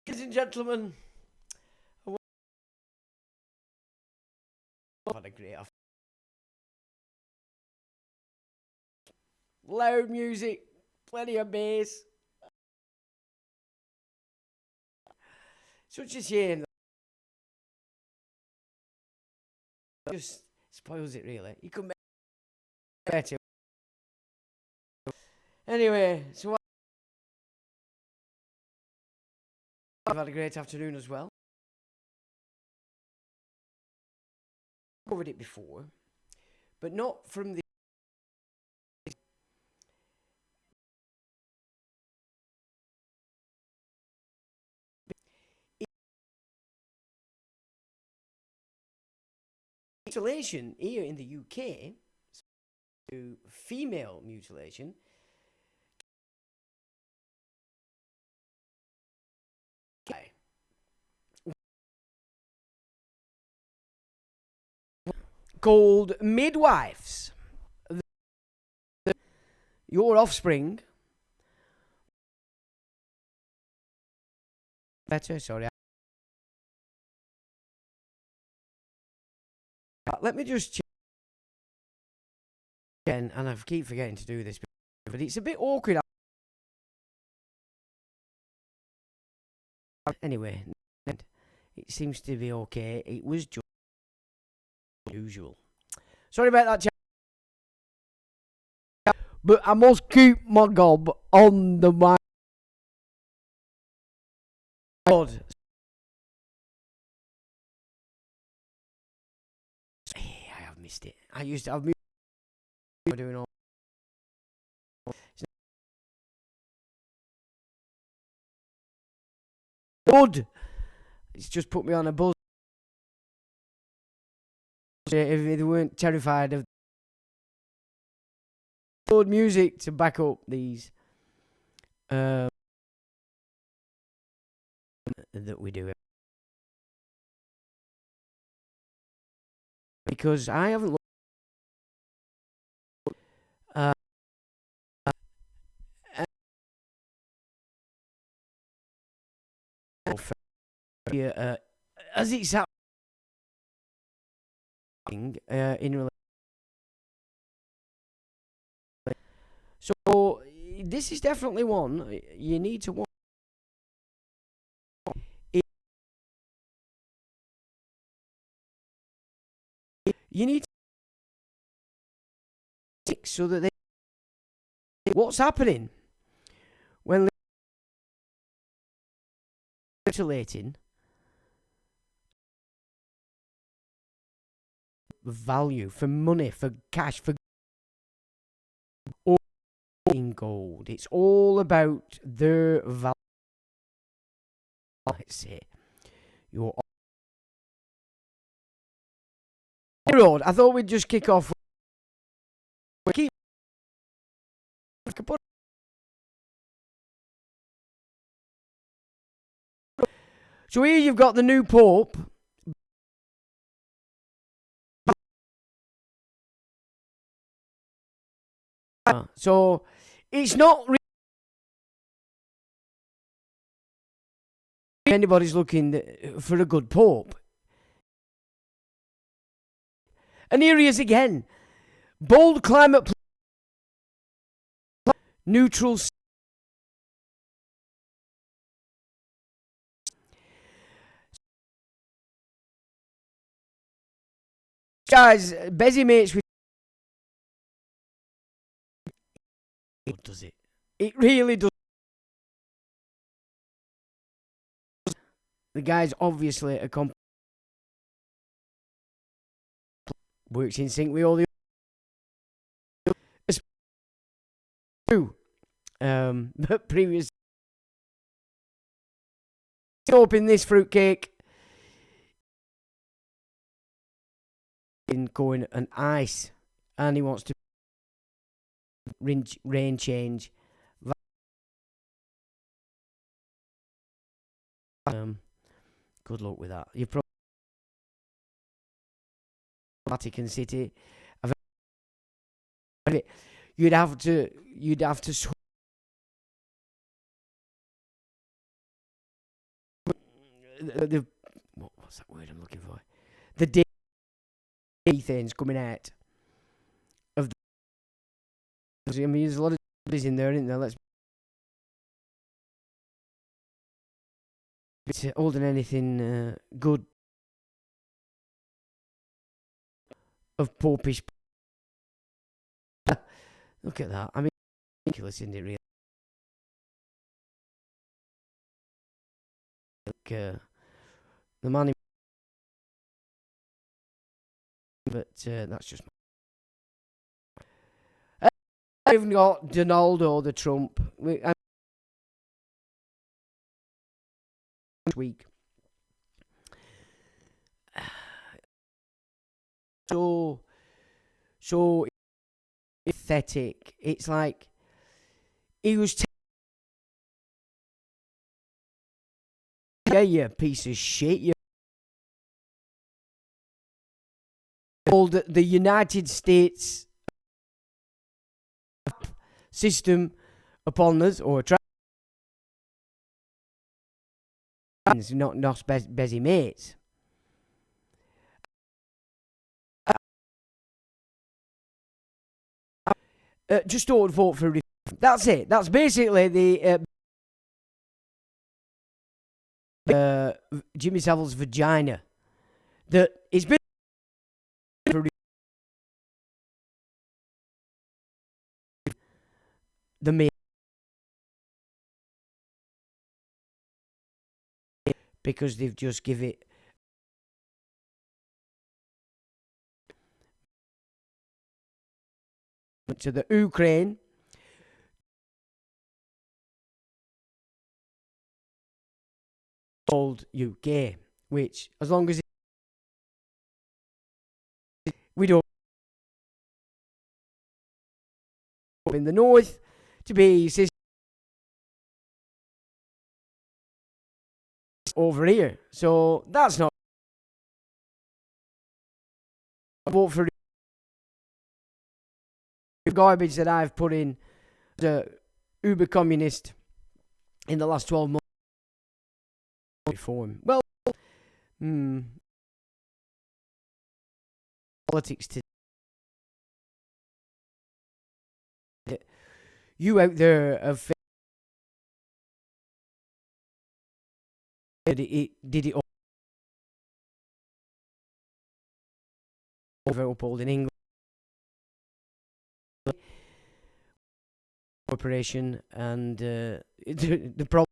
Ladies and gentlemen, I've had a great afternoon. Loud music, plenty of bass. Such a shame. Just spoils it, really. You could make it better. Anyway, so I've had a great afternoon as well. Covered it before, but not from the mutilation here in the UK. To female mutilation. Called midwives. Your offspring. Better, sorry. Let me just check again, and I keep forgetting to do this, but it's a bit awkward. Anyway, it seems to be okay. It was just usual. Sorry about that, chat. But I must keep my gob on the mic. God. I have missed it. I used to have music doing all. Good. It's just put me on a buzz. If they weren't terrified of good music to back up these that we do, because I haven't looked as it's happening in relation. So this is definitely one you need to watch. You need to so that they what's happening when mutilating value for money, for cash, for in gold. It's all about their value. Let's say your road. I thought we'd just kick off. So here you've got the new Pope. So it's not anybody's looking for a good pope. And here he is again. Bold climate, neutral. Guys, busy mates with. It does it. It really does. The guy's obviously a works in sync with all the but previous open this fruitcake in going an ice, and he wants to rain change. Good luck with that. You probably Vatican City. You'd have to what's that word I'm looking for? The day things coming out of the. I mean, there's a lot of in there, isn't there? Let's. It's older than anything good of popish. Look at that. I mean, ridiculous, isn't it, really? Like, the man. But that's just. I've got Donaldo the Trump. This week. So pathetic. It's like he was. Yeah, you piece of shit. You called the United States system upon us, or not busy mates. Just don't vote for. That's it. That's basically the Jimmy Savile's vagina. That it's been for the main, because they've just give it to the Ukraine. Called UK, which, as long as we don't in the north to be over here, so that's not vote for the garbage that I've put in the uber communist in the last 12 months. Reform. Well, politics to you out there have did it all over uphold in England. Corporation and the problem.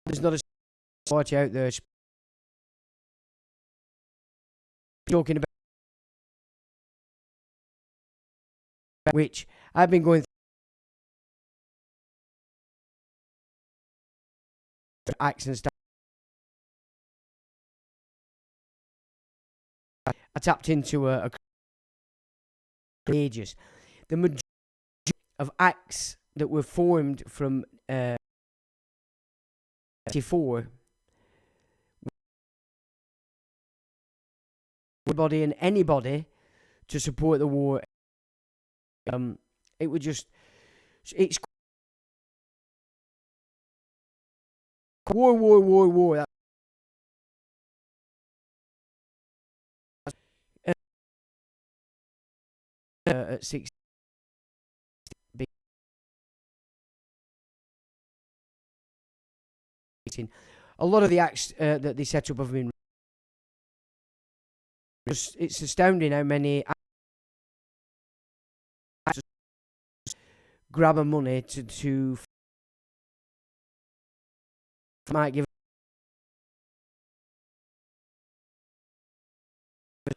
There's not a watch out there talking about which I've been going through acts and stuff. I tapped into a ages. The majority of acts that were formed from 1994, everybody and anybody to support the war. It would just, it's War. At 6. A lot of the acts that they set up have been. It's astounding how many grab a money to might give.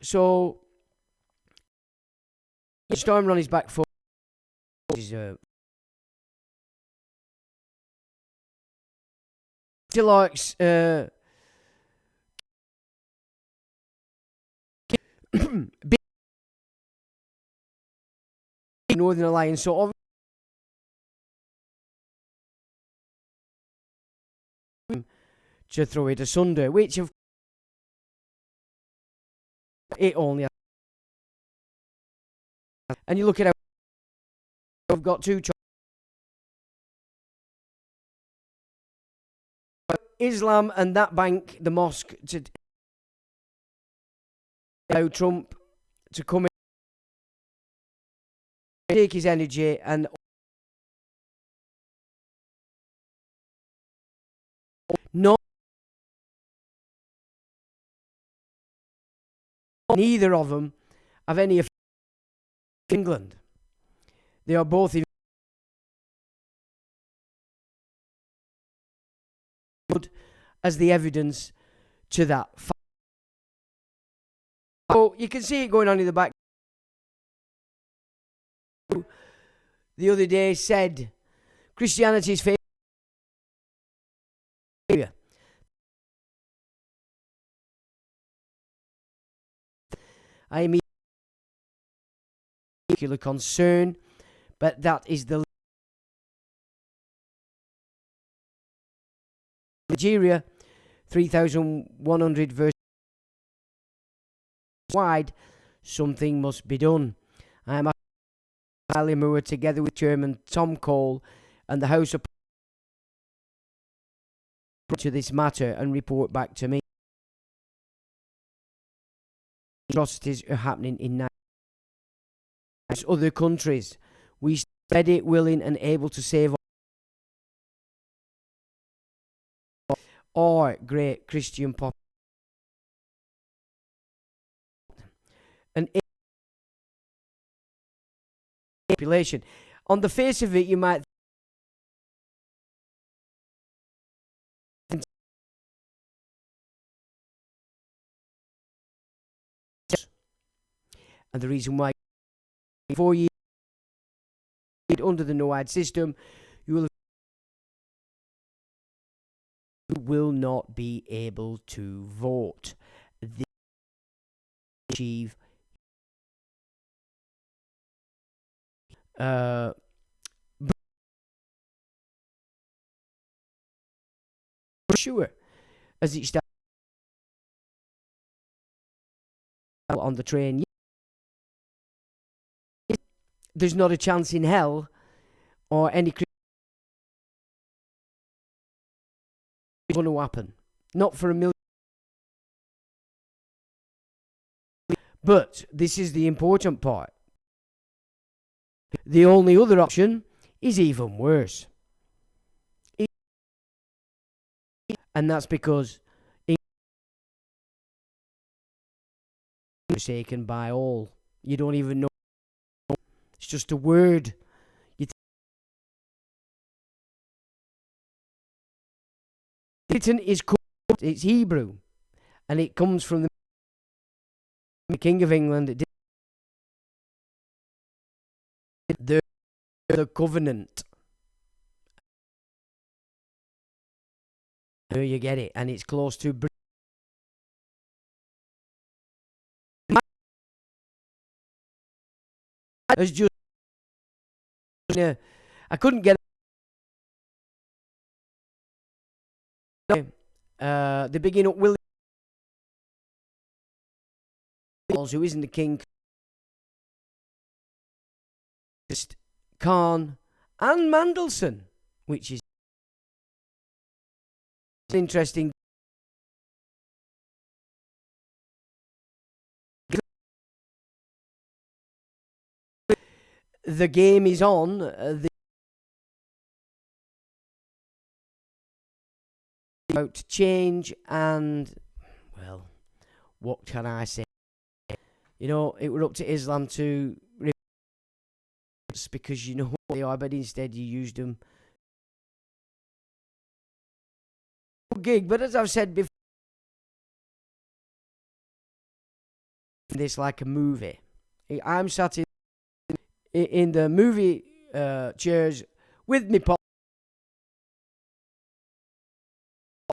So Stormer on his back foot is still likes big Northern Alliance sort of to throw it asunder, which of it only. And you look at how we've got two Islam and that bank, the mosque, to allow Trump to come in, take his energy, and not neither of them have any effect in England. They are both in as the evidence to that fact. So you can see it going on in the back. The other day said Christianity's failure. I am particular concern, but that is the Nigeria 3,100 versus wide. Something must be done. I am Ali Moore together with Chairman Tom Cole and the House of to this matter and report back to me. Atrocities are happening in other countries. We ready, willing and able to save our great Christian population. On the face of it, you might think and the reason why 4 years under the NOAD system, you will not be able to vote. They achieve sure as it starts on the train. There's not a chance in hell or any going to happen. Not for a million. But this is the important part. The only other option is even worse. And that's because it's forsaken by all. You don't even know. It's just a word. Satan is called, it's Hebrew, and it comes from the King of England. The covenant. There you get it, and it's close to as just I couldn't get they begin up William, who isn't the king, Khan, and Mandelson, which is interesting. The game is on. About to change, and well, what can I say? You know, it were up to Islam to because you know what they are, but instead you used them. Gig, but as I've said before, this like a movie. I'm sat in the movie chairs with me pop.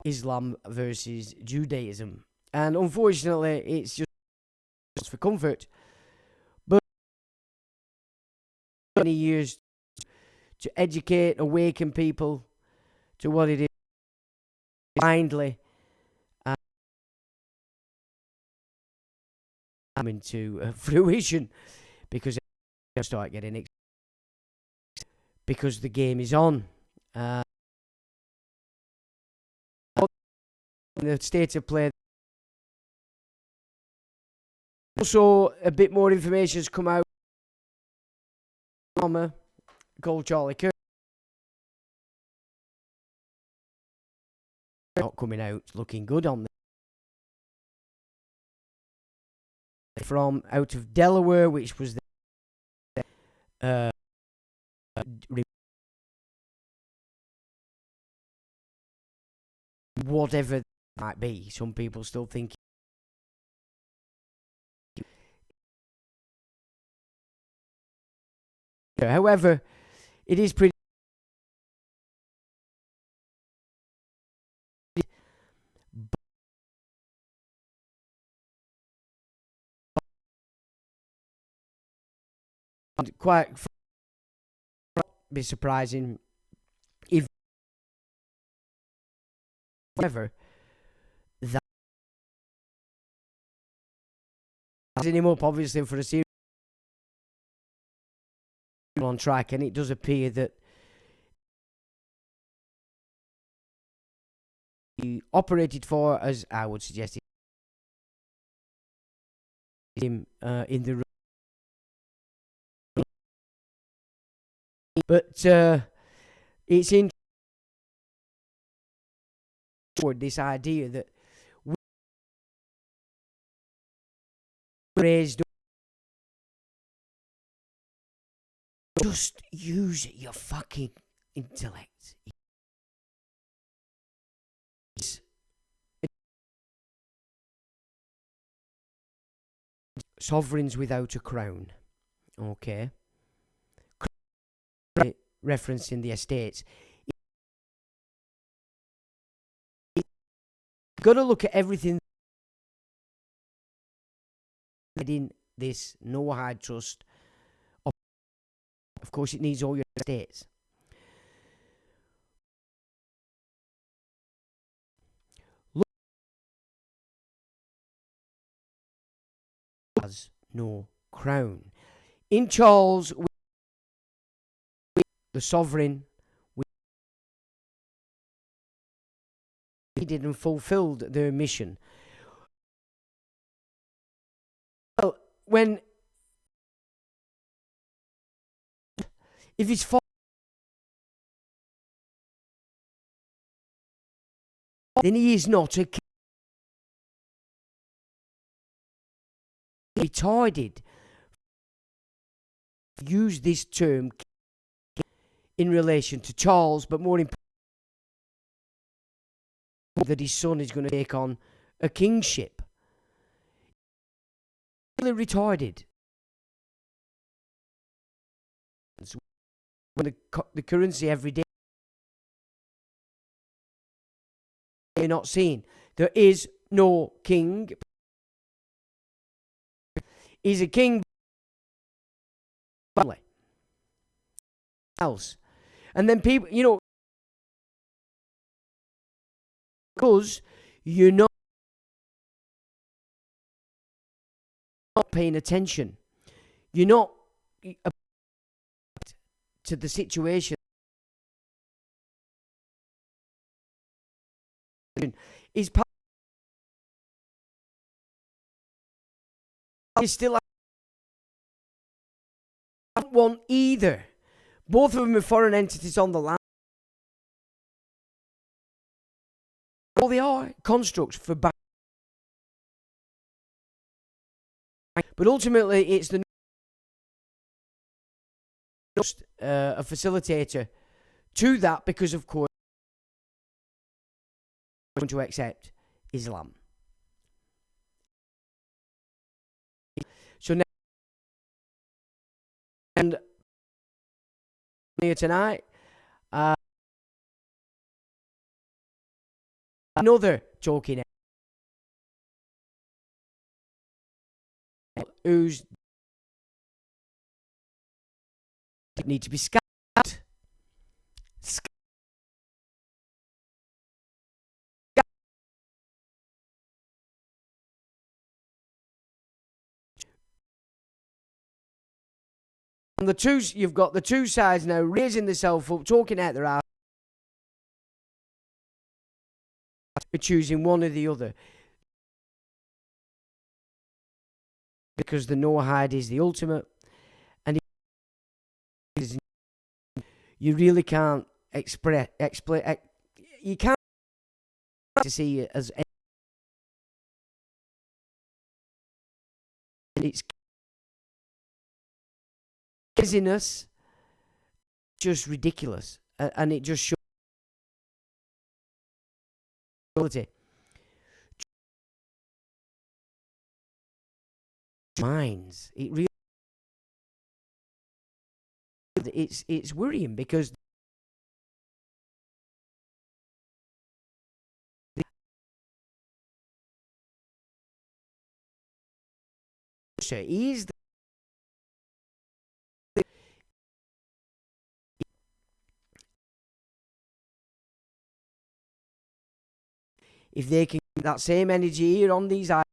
Islam versus Judaism, and unfortunately it's just for comfort, but many years to educate, awaken people to what it is blindly coming to fruition, because I start getting it because the game is on. The state of play. Also, a bit more information has come out. Called Charlie Kirk. Not coming out looking good on from out of Delaware, which was the whatever it might be. Some people still think. However, it is pretty. Quite be surprising if ever that him up obviously for a series on track, and it does appear that he operated for, as I would suggest, him in the. But it's interesting this idea that we raised. Just use your fucking intellect. Sovereigns without a crown. Okay. Reference in the estates. You've got to look at everything in this no hide trust. Of course, it needs all your estates. Look, has no crown. In Charles, the sovereign, we didn't fulfilled their mission. Well, if it's then he is not a king. Retarded. Use this term in relation to Charles, but more important, that his son is going to take on a kingship. Really retarded. When the currency every day you're not seen. There is no king. He's a king else. And then people, you know, because you're not paying attention. You're not to the situation. is part. You still don't want either. Both of them are foreign entities on the land. All they are constructs for bank. But ultimately, it's the a facilitator to that, because of course we're going to accept Islam. So now, and here tonight, another talking who's need to be scattered. And you've got the two sides now raising themselves up, talking out their ass, choosing one or the other, because the no hide is the ultimate, and you really can't explain. You can't to see it as it's craziness, just ridiculous, and it just shows minds. It really, it's worrying, because he's if they can get that same energy here on these eyes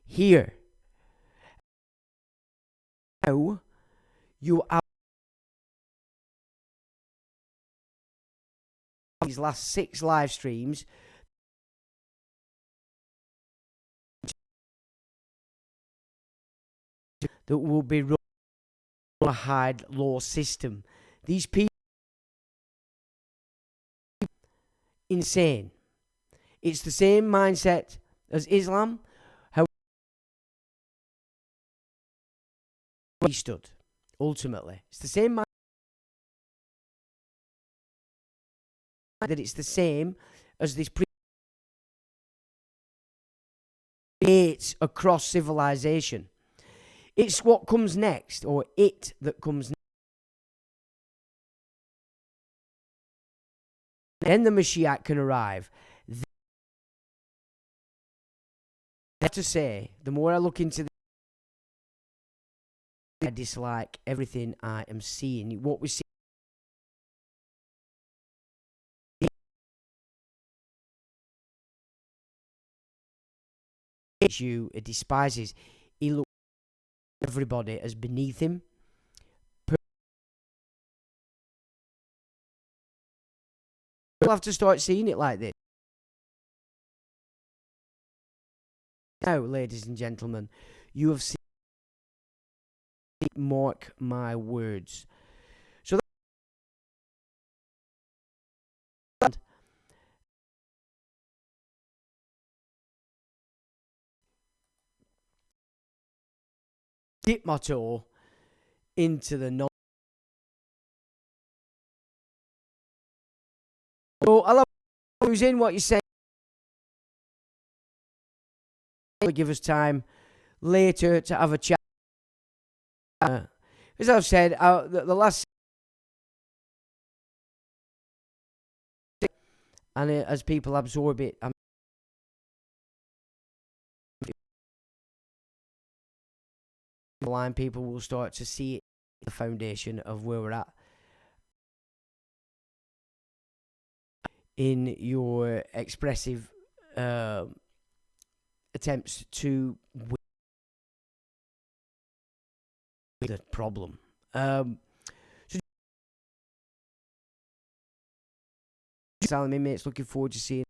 here, now you have these last 6 live streams that will be run on a hide law system. These people insane. It's the same mindset as Islam. How he stood, ultimately. It's the same mindset. That it's the same as this hates across civilization. It's what comes next, or it that comes next. Then the Mashiach can arrive. That's to say, the more I look into this, I dislike everything I am seeing. What we see you, it despises. He looks at everybody as beneath him. We'll have to start seeing it like this. Now, ladies and gentlemen, you have seen it, mark my words. So that dip my toe into the non. So I love who's in what you say. Give us time later to have a chat. As I've said, the last, and as people absorb it, blind people will start to see it, the foundation of where we're at in your expressive attempts to win the problem. asylum inmates looking forward to seeing.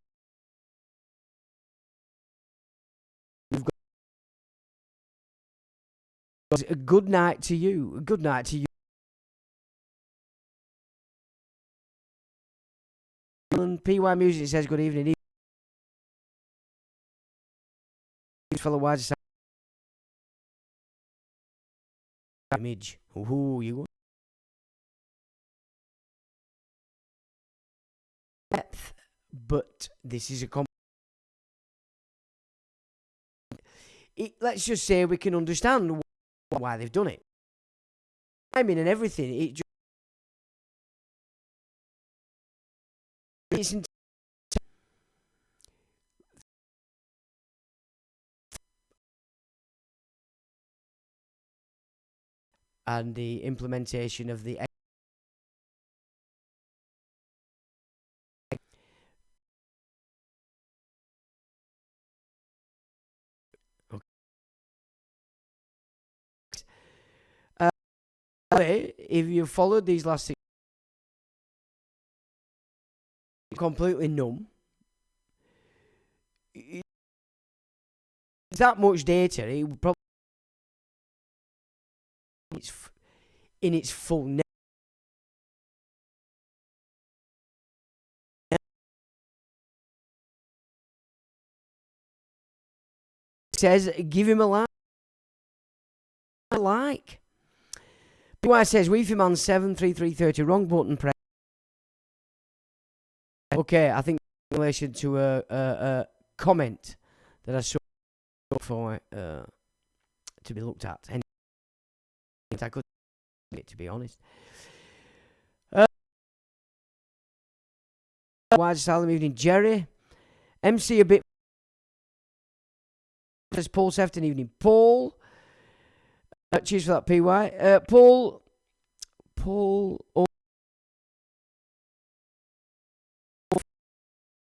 We've got a good night to you. A good night to you. PY Music says good evening. Fellow wise image. Ooh, you go. Depth, but this is a let's just say we can understand why they've done it. I mean, and everything. It's and the implementation of the if you followed these last 6, completely numb. That much data, it would probably in its full net. Says give him a like. PY says Weefy Man 73330 wrong button press. Okay, I think in relation to a comment that I saw for to be looked at. And I could, to be honest. Wise Asylum evening, Jerry. MC a bit. There's Paul Sefton evening, Paul. Cheers for that, PY. Paul.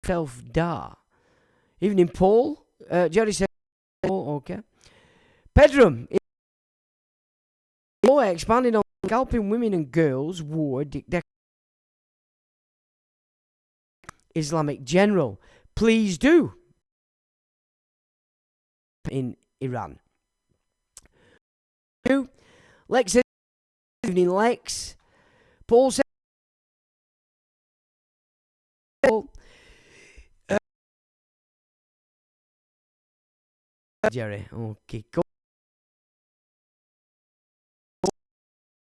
Self-dar. Evening, Paul. Jerry said, oh, okay. Pedram. Expanding on scalping women and girls war Islamic general. Please do. In Iran. Lex said, evening, Lex. Paul said, Jerry, okay, go.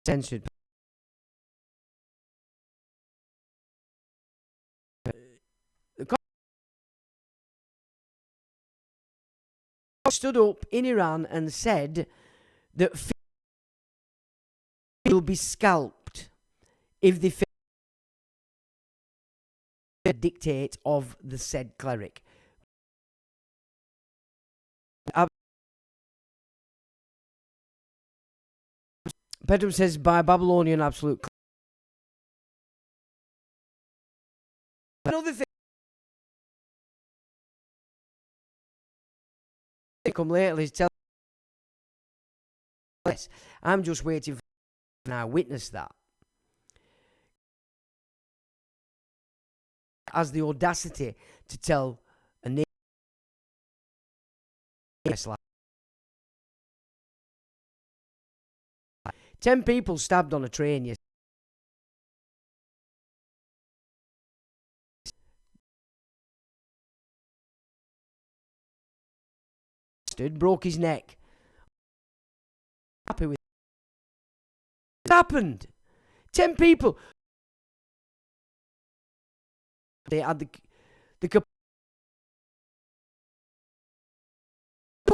Censored. Stood up in Iran and said that will be scalped if they dictate of the said cleric. Pedram says by Babylonian absolute. Another thing. Come lately is tell. I'm just waiting for an eyewitness that has the audacity to tell a name. 10 people stabbed on a train yesterday. Broke his neck. Happy with it. Happened. 10 people. They had the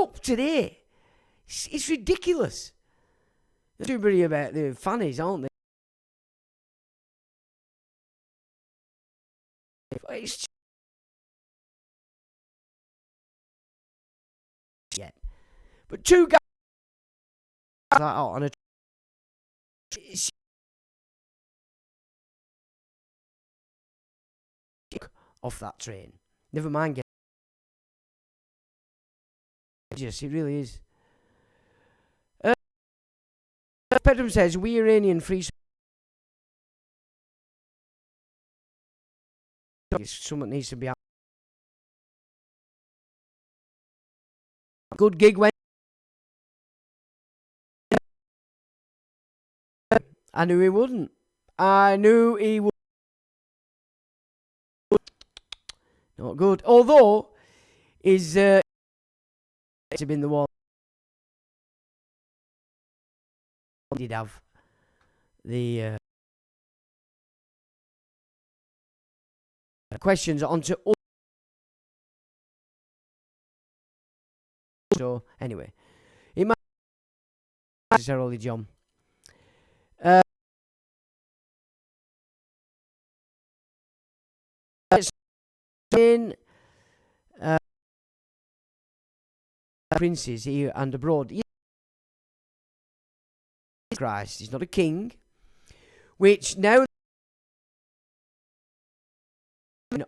up today. It's ridiculous. They're too worried about the fannies, aren't they? It's yet. But 2 guys like out on a off that train. Never mind. Yes, it really is. Pedram says we Iranian free Someone needs to be out. Good gig when I knew he wouldn't. I knew he would. Not good. Although his to been the one did have the questions onto. So anyway, it might not necessarily John. In princes here and abroad. Christ is not a king, which now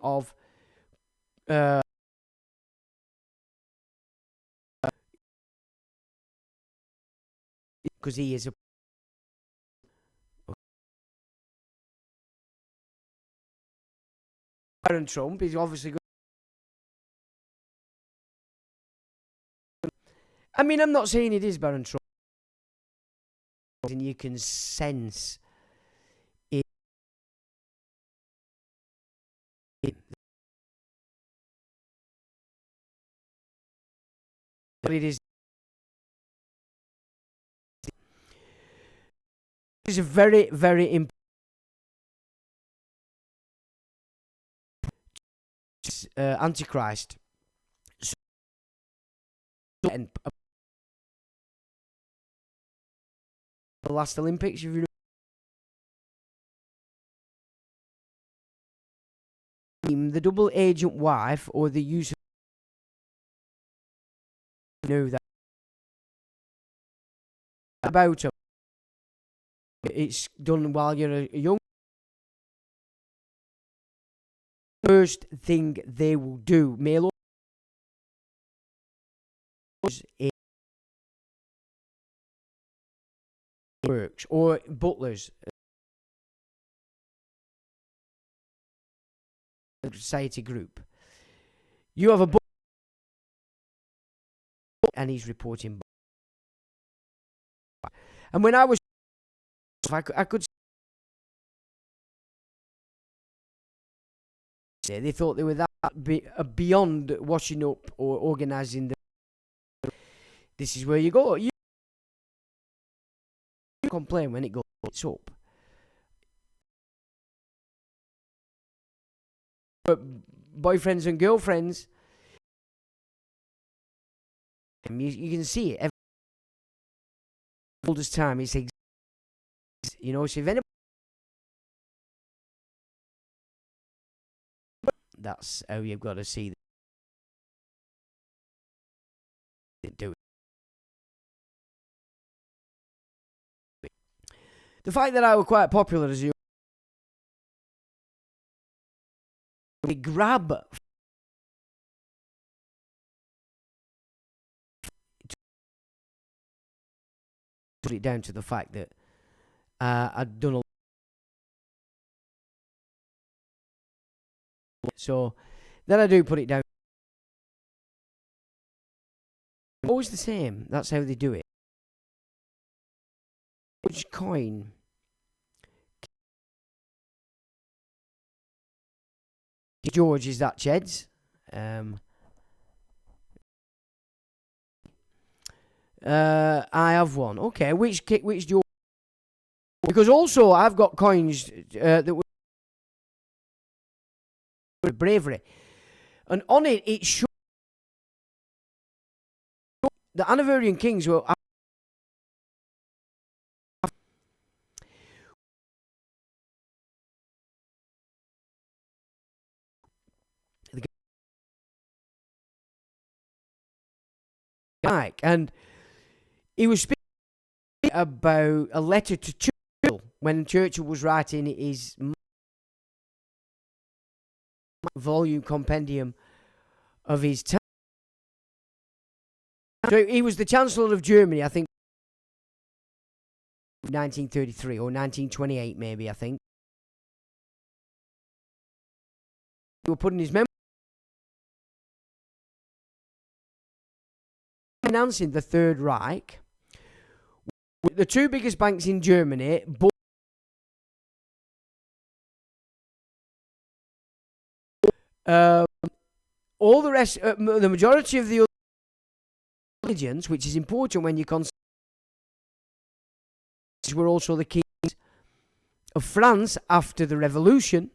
of because he is a Baron Trump is obviously good. I mean, I'm not saying it is Baron Trump, and you can sense it. But it is. It's a very, very important. Antichrist. And the last Olympics, if you know, the double agent wife or the use of know that about him. It's done while you're a young. First thing they will do, male works or butlers, society group. You have a book, and he's reporting. And when I was, I could say they thought they were that beyond washing up or organising. This is where you go. You complain when it goes up. But boyfriends and girlfriends, you can see it. Every oldest time, it's you know. So if anybody, that's how you've got to see it. Do it. The fact that I was quite popular as you grab put it down to the fact that I'd done a so then I do put it down. Always the same. That's how they do it. Which coin? George, is that Ched's? I have one. Okay, which George? Because also I've got coins that were bravery, and on it it shows the Hanoverian kings were. And he was speaking about a letter to Churchill when Churchill was writing his volume compendium of his time. So he was the Chancellor of Germany, I think, 1933 or 1928, maybe, I think. were putting his memoir financing the Third Reich. The two biggest banks in Germany, all the rest, the majority of the other religions, which is important when you consider, were also the kings of France after the revolution.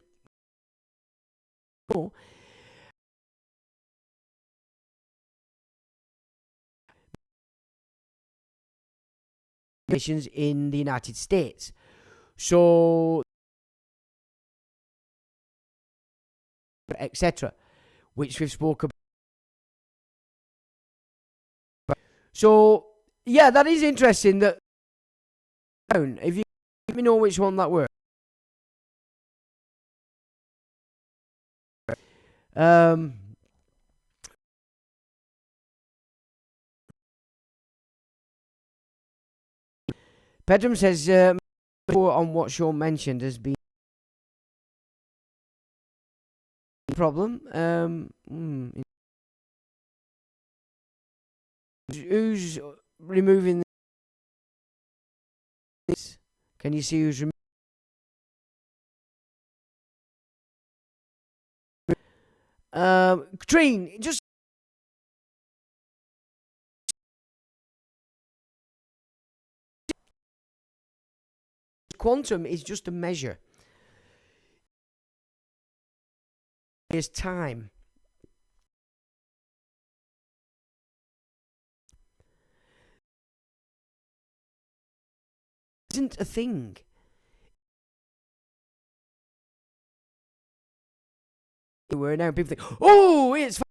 Nations in the United States. So, etc., which we've spoken about. So, yeah, that is interesting. That if you let me know which one that were. Pedram says, on what Sean mentioned has been a problem. Who's removing this? Can you see who's removing? Treen, just quantum is just a measure. It's time. Isn't a thing. Where now people think, oh, it's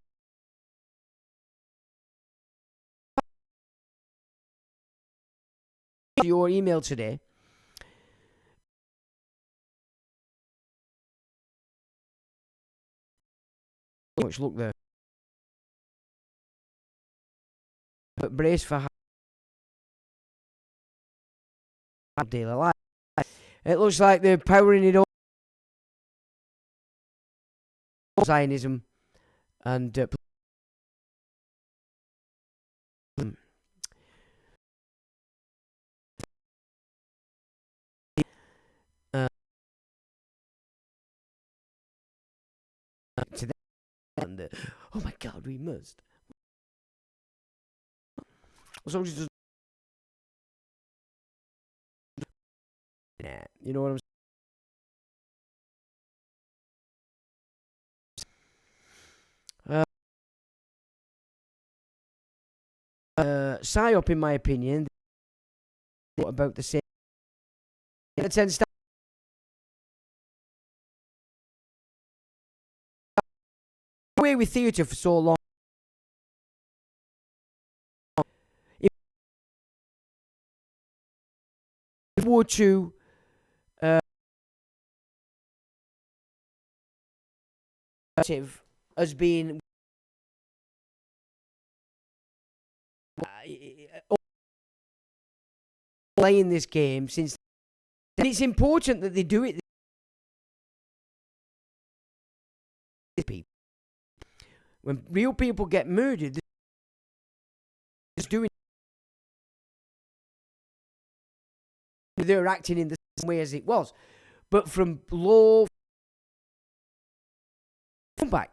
your email today. Much luck there. But brace for daily life. It looks like they're powering it up. Zionism and to that, and oh my God, we must. As long as it doesn't, you know what I'm saying? PSYOP, in my opinion, about the same. It tends to away with theatre for so long. If we were to as being playing this game since, and it's important that they do it. When real people get murdered, they're doing. They're acting in the same way as it was, but from low back.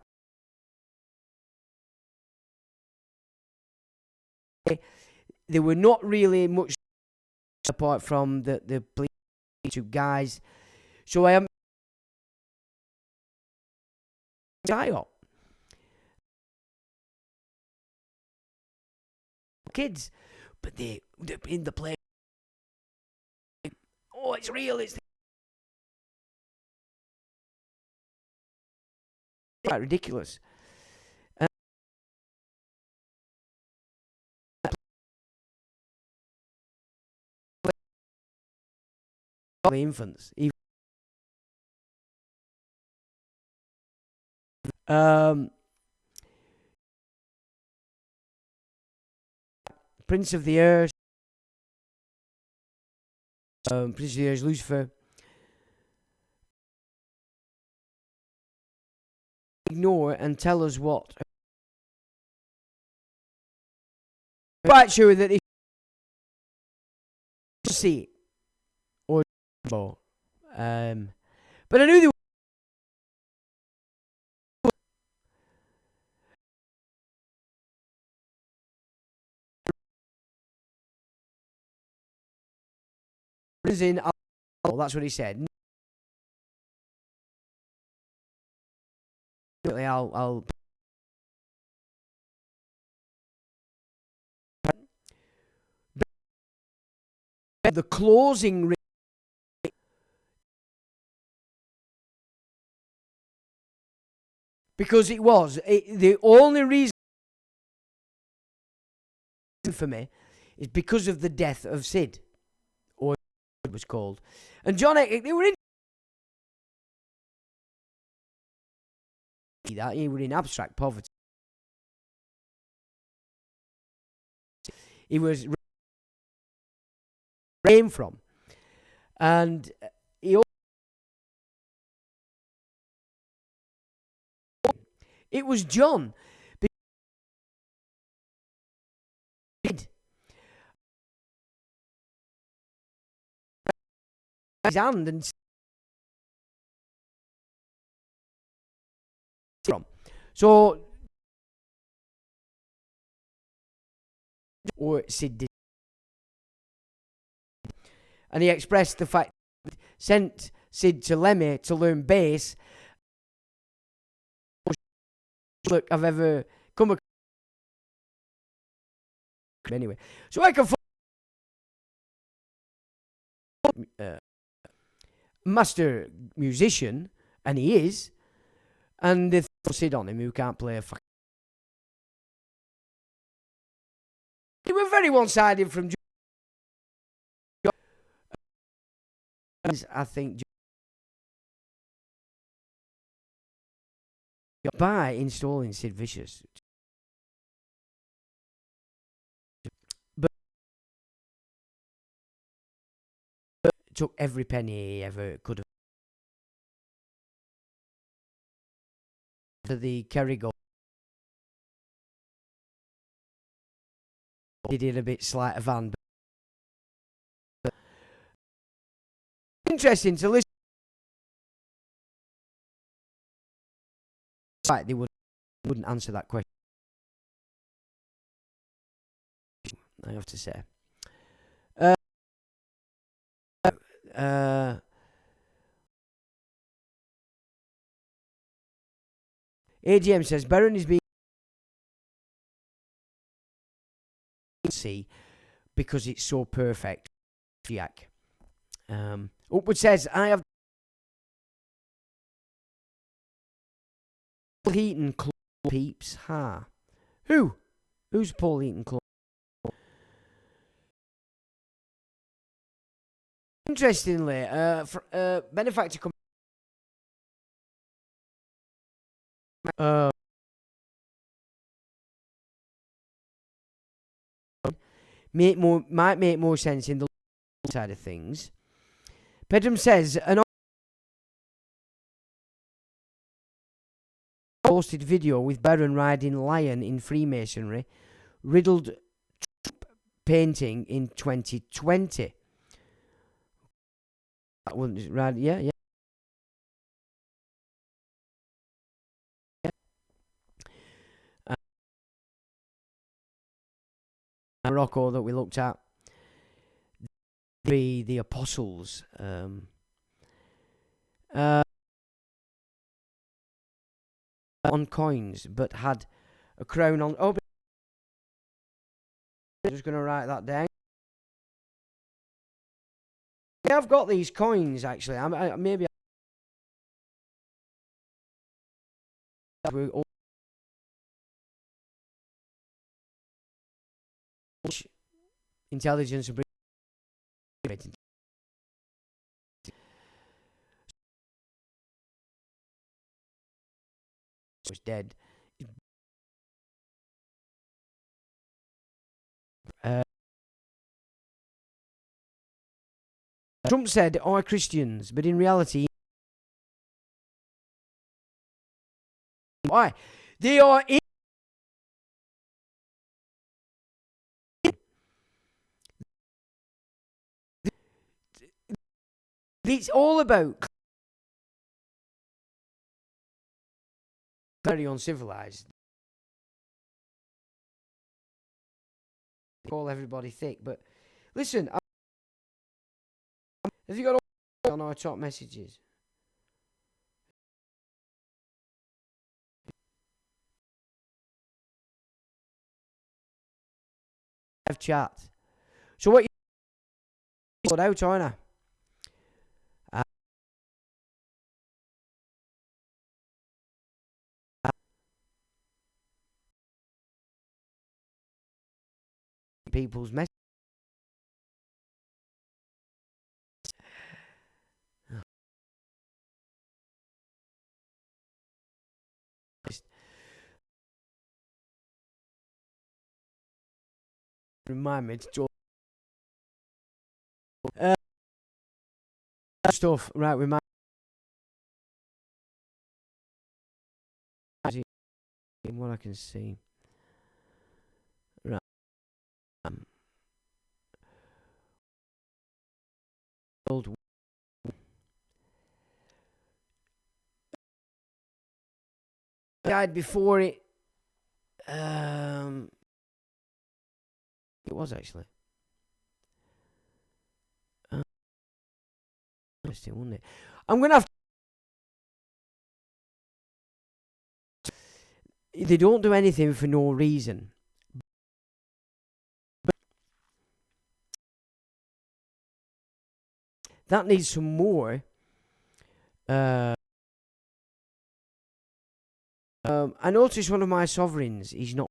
They were not really much apart from the police two guys. So I am kids, but they're in the play. Oh, it's real. It's ridiculous. The infants, even Prince of the Air, Prince of the Air is Lucifer. ignore and tell us what. I'm quite sure that if you see it or more, but I knew there was in. That's what he said. I'll the closing because it was the only reason for me is because of the death of Sid, or it was called, and John. They were in that he were in abstract poverty. He was came from, and he. It was John. His hand and from. So, or Sid did, and he expressed the fact that sent Sid to Lemmy to learn bass. Look, I've ever come across. Anyway, so I can master musician, and he is, and they Sid on him who can't play a fucking. They were very one-sided from. I think by installing Sid Vicious, but took every penny he ever could have. To the Kerrygold, he did a bit sleight of hand. But interesting to listen. Right, they wouldn't answer that question, I have to say. AGM says Baron is being see because it's so perfect. Jack. Upward says I have Paul Heaton peeps. Ha. Who's Paul Heaton Claw? Interestingly, benefactor might make more sense in the side of things. Pedram says an posted video with Baron riding lion in Freemasonry, riddled painting in 2020. That one, right? Yeah. Morocco that we looked at, the apostles, on coins, but had a crown on. Oh, I'm just going to write that down. Yeah, I've got these coins actually. Maybe intelligence was dead. Trump said, "Are Christians," but in reality, Why? They are in. It's all about very uncivilized. Call everybody thick, but listen. Have you got all on our top messages? Have chat. So what you put out, aren't I? People's messages. Remind me to stuff right. Remind me what I can see. Right. Old. Died before it. It was actually. Interesting, wasn't it? I'm gonna have to. They don't do anything for no reason. But that needs some more. I noticed one of my sovereigns. He's not.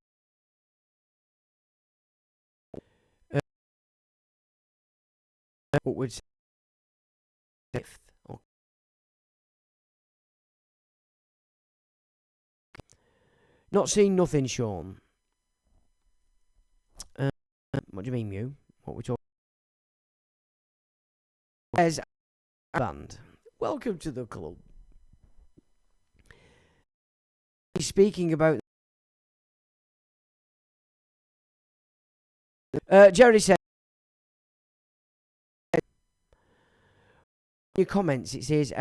Upwards. Fifth. Oh. Not seeing nothing, Sean. What do you mean, Mew? What we talking? There's a band. Welcome to the club. He's speaking about. Jerry said. In your comments, it says.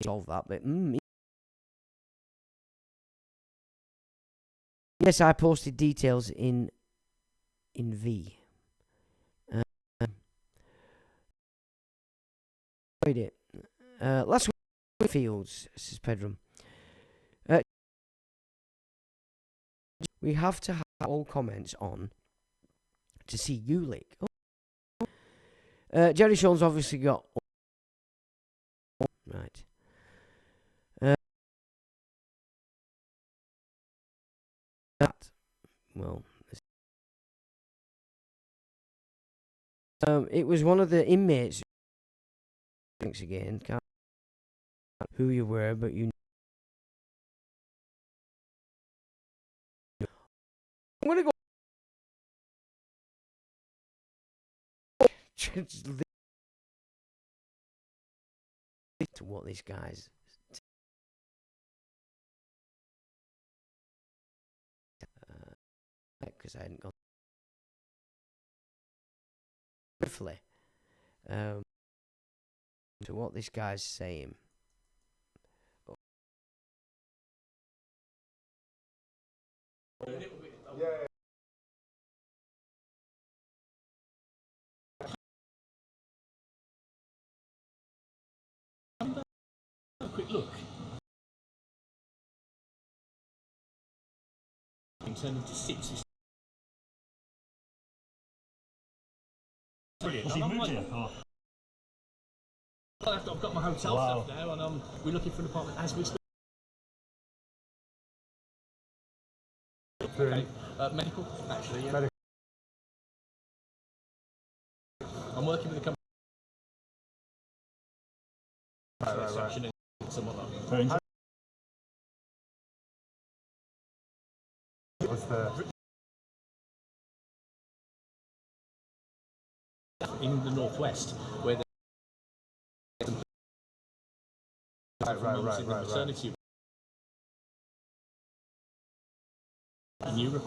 Solve that, but yes, I posted details in V. It. Last week, Fields, says Pedram. We have to have all comments on to see you leak. Oh. Jerry Sean's obviously got. Right. Well, it was one of the inmates. Thanks again. Can't who you were, but you. I'm gonna go. To what these guys. Because I hadn't gone. Briefly. To what this guy's saying. Yeah. A quick look. Turn into 6. Brilliant. I've got my hotel stuff now, and we're looking for an apartment as we speak. Okay. Medical, actually. Yeah. Medical. I'm working with a company. Right. And somewhat like. was the... In the northwest, where Right. maternity in Europe.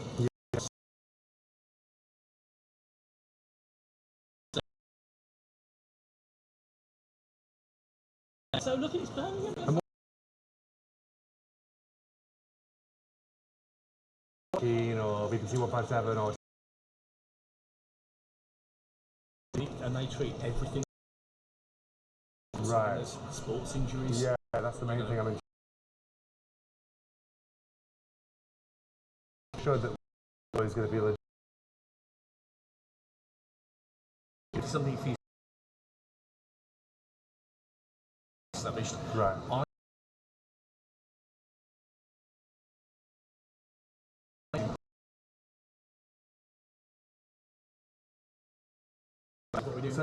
So look at his Birmingham. Or BBC 157 or... And they treat everything. Right. Sports injuries. Yeah, that's the main thing. I mean, sure that is going to be legit. It's something for you established. Right. What we do.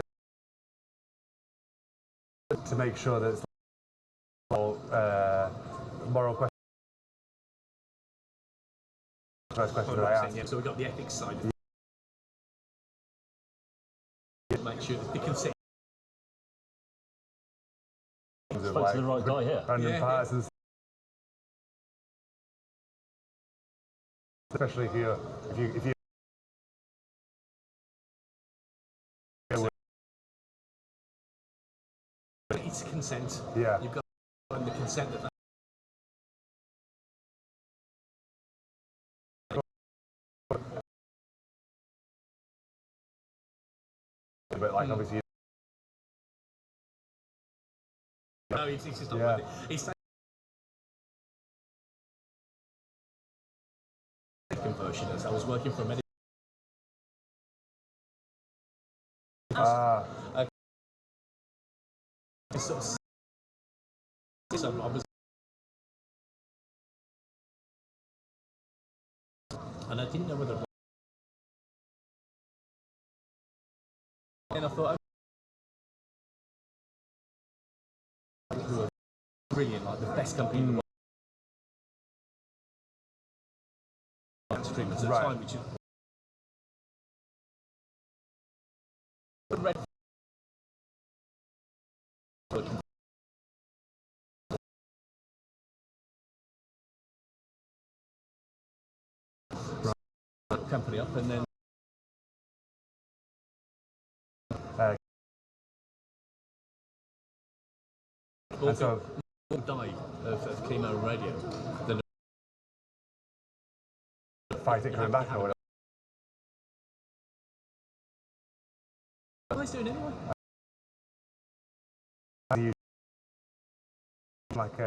To make sure that it's moral question. First question that I asked. Yeah, so we've got the ethics side of it. Make sure that the consent. Spoke to the right guy here. Random parts and especially if you It's consent. yeah. You've got the consent that But like obviously no, it's just not worth it. It's conversion. As I was working for a medical. So I was, and I didn't know whether. And I thought, who are brilliant, like the best company in the world. Stream at the time, which is the red. Company up and then and so died of chemo and radio. Then fight it coming back or whatever. what are they doing anyway? Like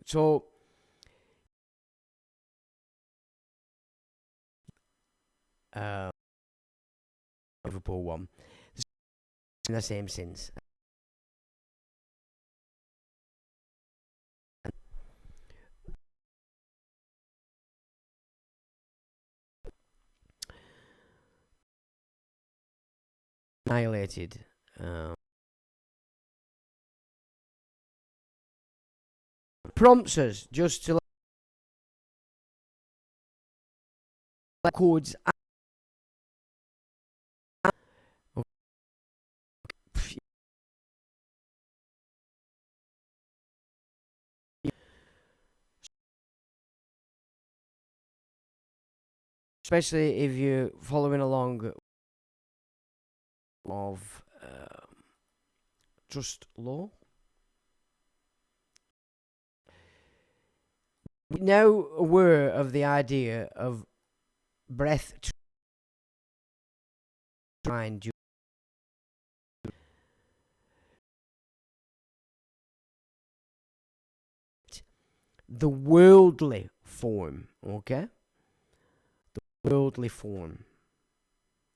So Liverpool one. It's the same since. Annihilated. Prompts us just to let codes. Especially if you're following along of just law. We're now aware of the idea of breath mind. The worldly form, okay? The worldly form.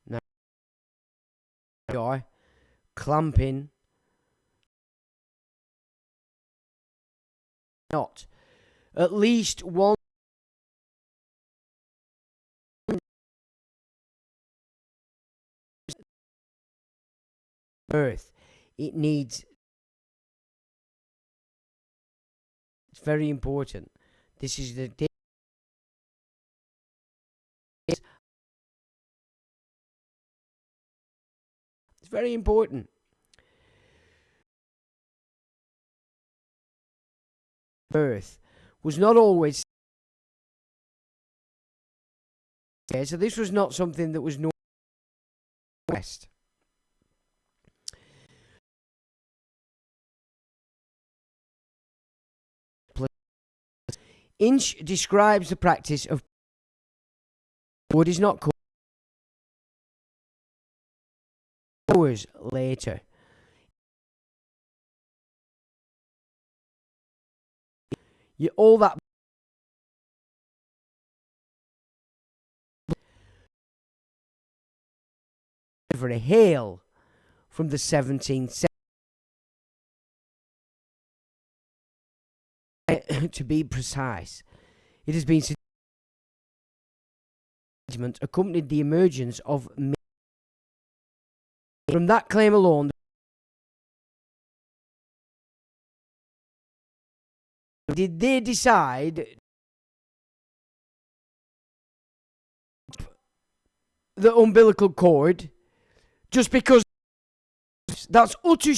Now, guy clamping not at least one birth. It needs. It's very important. This is the. It's very important. Birth was not always. Okay, so this was not something that was normal in the West. Inch describes the practice of what is not called hours later. All that for a hail from the 17th century. To be precise, it has been accompanied the emergence of from that claim alone. Did they decide the umbilical cord just because that's utter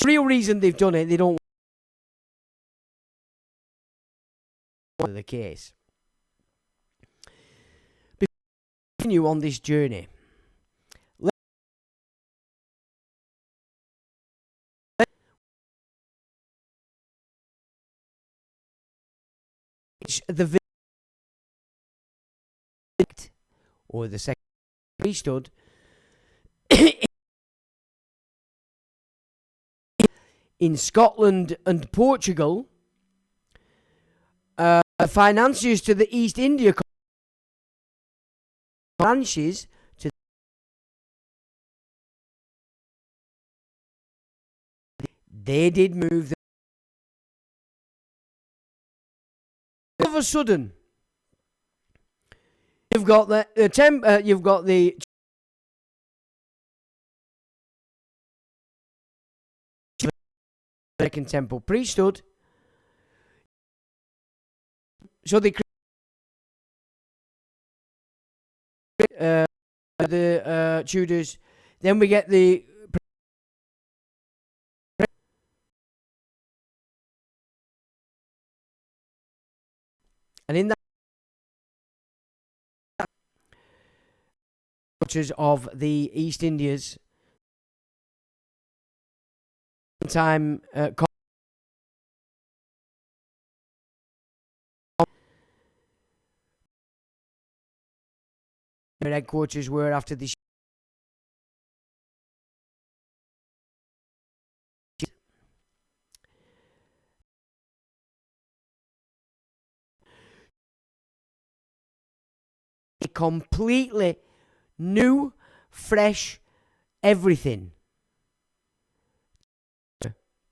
real reason they've done it? They don't want the case. Before we continue on this journey, the or the second priesthood in Scotland and Portugal, financiers to the East India branches to they did move the all of a sudden you've got the Second Temple priesthood. So they the Tudors. Then we get the and in that of the East Indias time headquarters were after this completely new, fresh everything.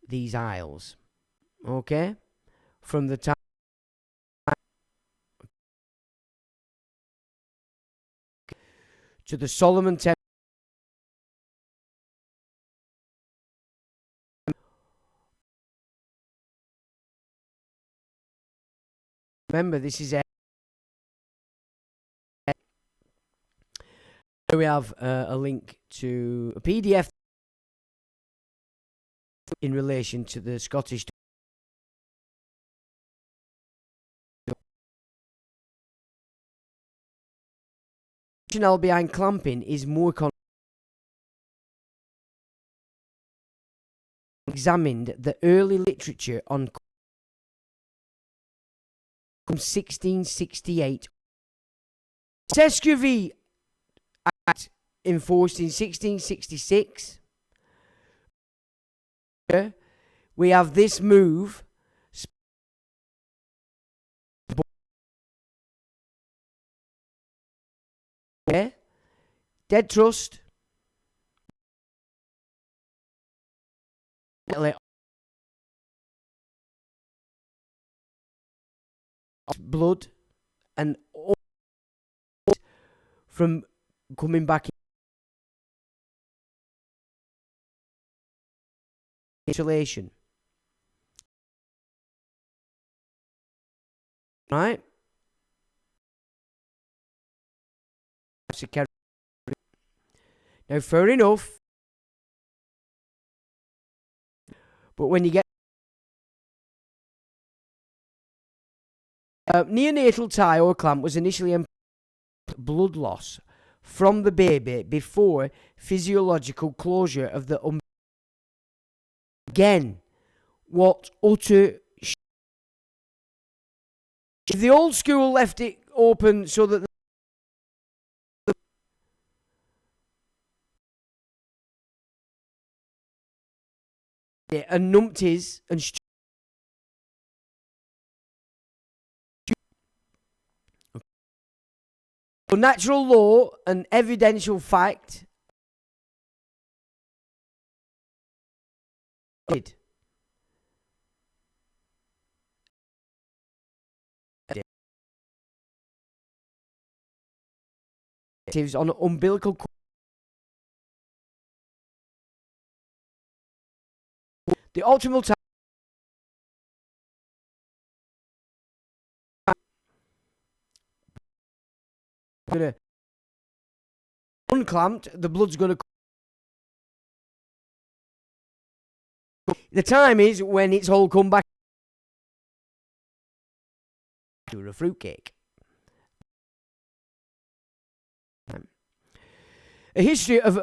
These isles, okay, from the time to the Solomon Temple. Remember, this is we have a link to a PDF in relation to the Scottish rationale behind clamping is more examined the early literature on from 1668. Teskuvy Act enforced in 1666. We have this move. Dead trust. blood and from coming back in isolation. Right? Now, fair enough. But when you get neonatal tie or clamp was initially blood loss from the baby before physiological closure of the again, what utter if the old school left it open so that and numpties and natural law and evidential fact on umbilical cord. The optimal time gonna unclamped, the blood's gonna. The time is when it's all come back to a fruitcake. A history of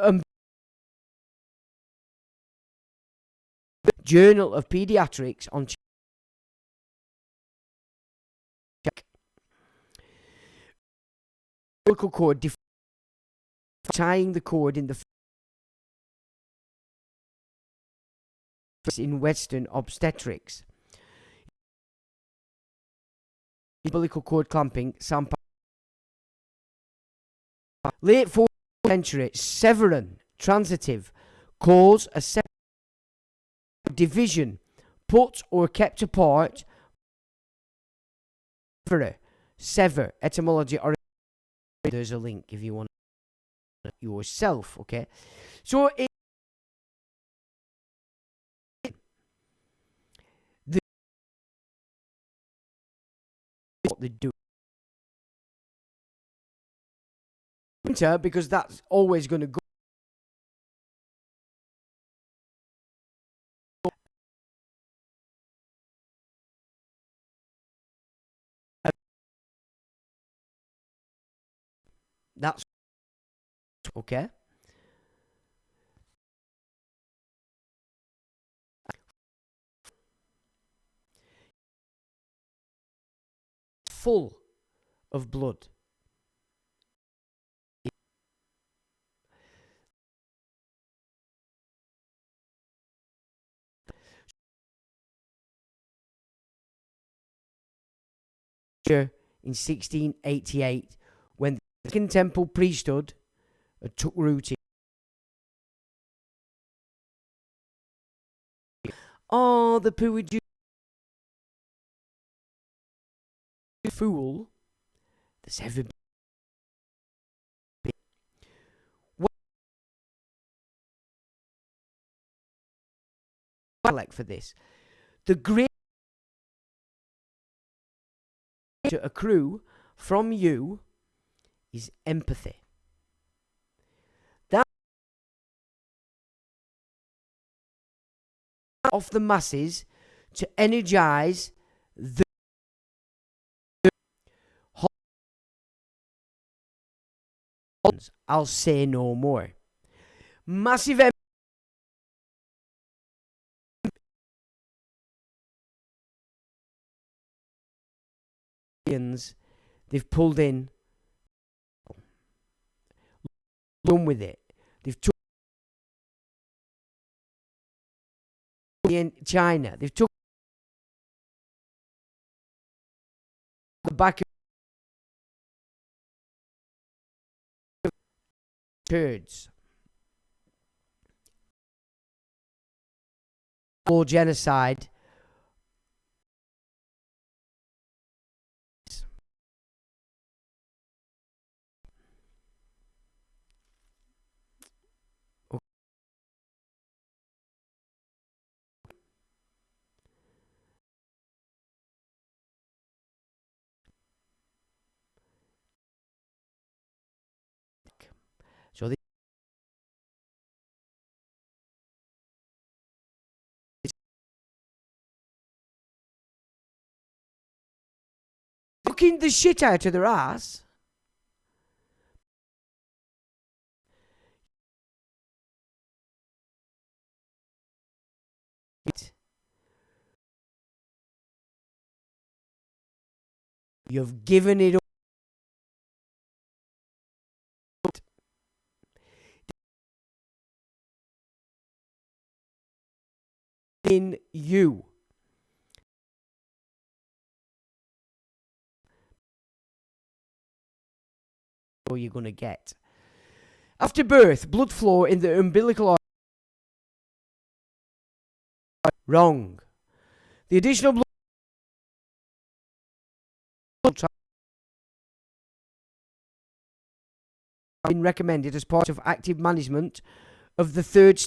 Journal of Pediatrics on umbilical cord, tying the cord in the in Western obstetrics. Umbilical cord clamping, late 4th century, severin, transitive, cause a separate division, put or kept apart, sever, etymology, or there's a link if you want yourself, okay? So what they do because that's always going to go. That's okay. Full of blood. In 1688, when the Second Temple priesthood took root in. Oh, the poo fool that's ever been. What for this? The great to accrue from you is empathy. That of the masses to energize the I'll say no more. Massive they've pulled in, done with it. They've took in China. They've took the back of turds. or genocide. So this fucking the shit out of their ass. You've given it up. In you. Or you're going to get. After birth, blood flow in the umbilical wrong. The additional blood been recommended as part of active management of the third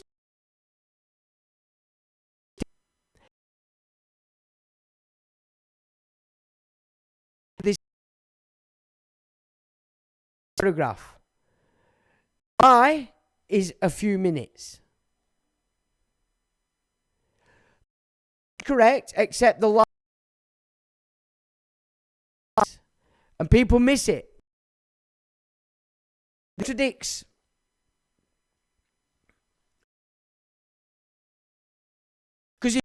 this paragraph. I is a few minutes. Correct, except the last. And people miss it. It contradicts. Because it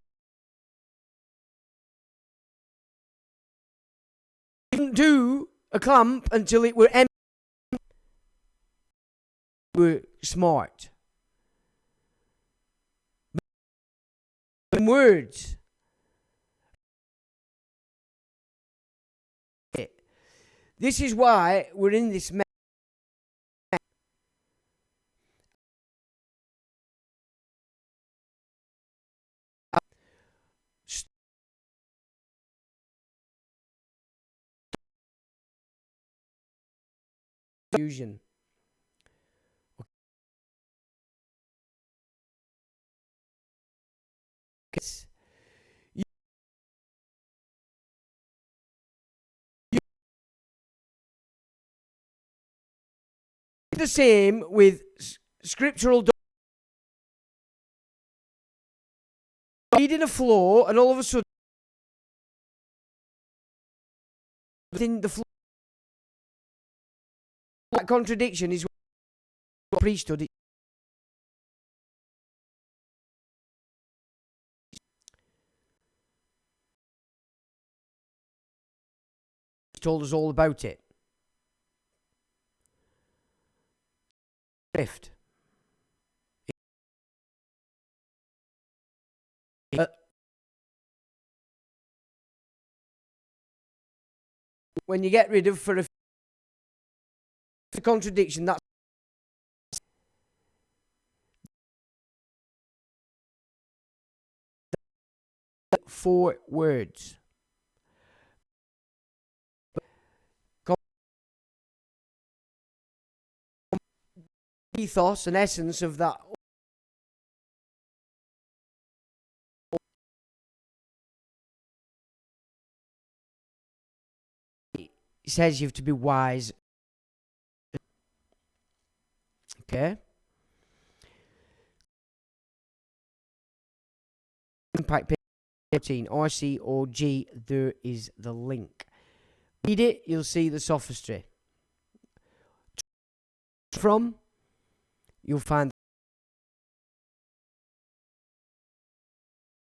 didn't do a clamp until it were empty. Were smart. Words. This is why we're in this mess. Fusion. The same with scriptural reading a flow, and all of a sudden within the flow, that contradiction is what priesthood is. Told us all about it. Drift. When you get rid of for a contradiction, that's 4 words. Ethos and essence of that. It says you have to be wise. Okay. Impact 15 RCOG. There is the link. Read it, you'll see the sophistry. From, you'll find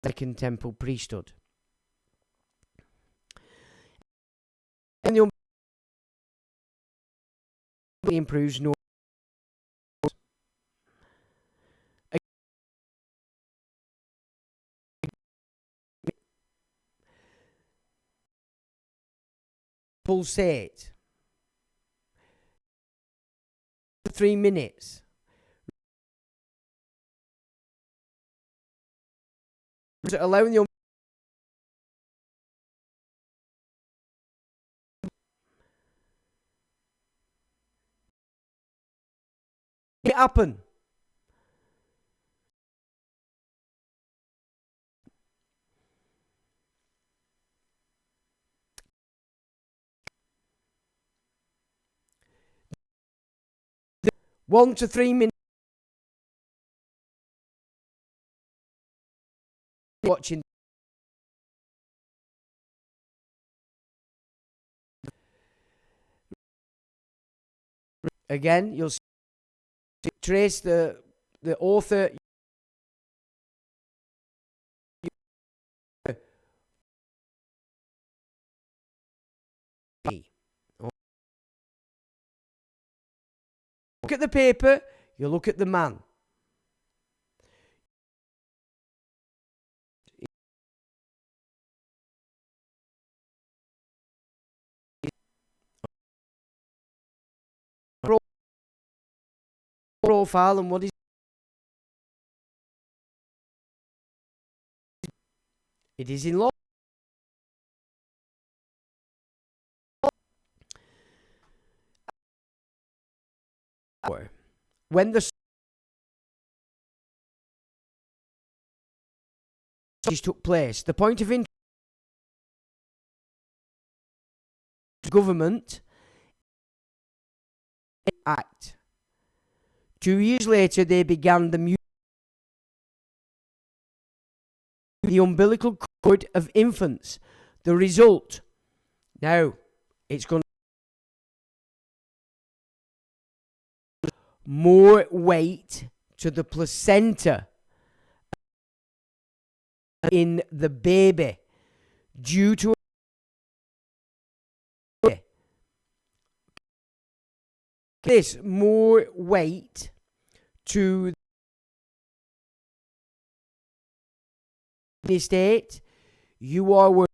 the Second Temple priesthood. And the improves no. Pulsate. 3 minutes. allowing the it happen. One to 3 minutes watching. Again, you'll trace the author. Look at the paper, you look at the man. Profile and what is it is in law. When the took place, the point of interest government act. 2 years later, they began the umbilical cord of infants. The result. Now, it's going to more weight to the placenta in the baby due to this more weight to the state. You are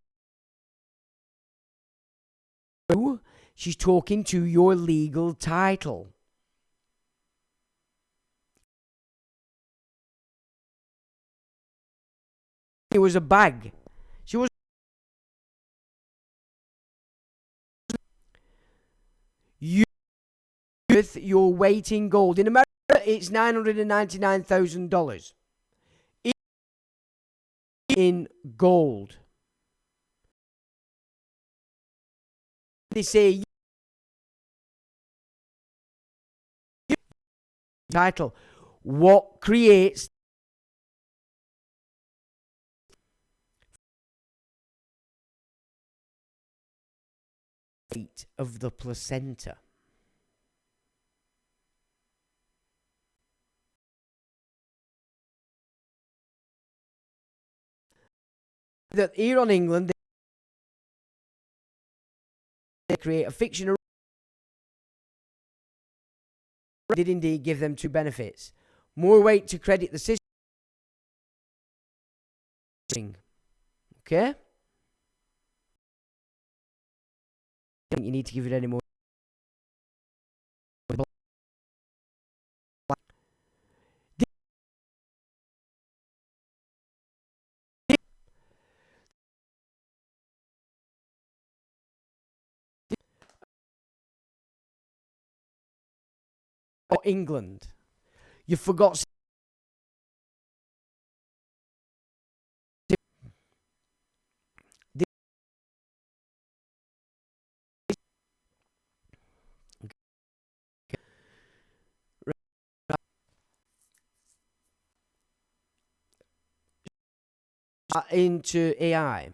she's talking to your legal title. It was a bag. She was you with your weight in gold. In America, it's $999,000 in gold. They say title. What creates weight of the placenta? That here on England, they create a fiction. Did indeed give them two benefits: more weight to credit the system. Okay, I think you need to give it any more. Or England, you forgot. Into AI.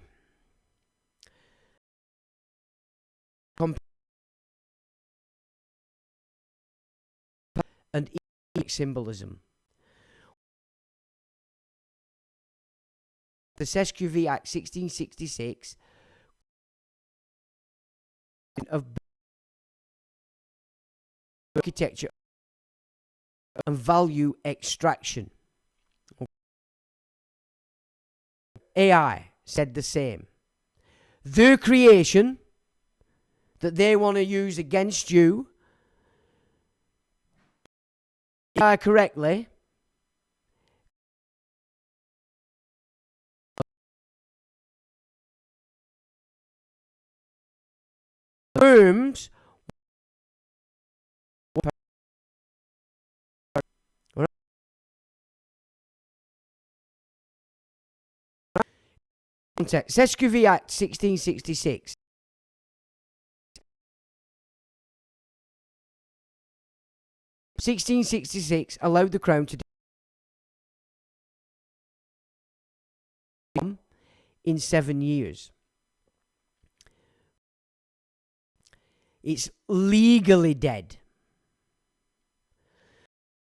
And symbolism. The SESQV Act 1666 of architecture and value extraction. AI said the same. Their creation that they want to use against you correctly confirms context. Sesquiv Act 1666. Allowed the Crown to do in 7 years. It's legally dead.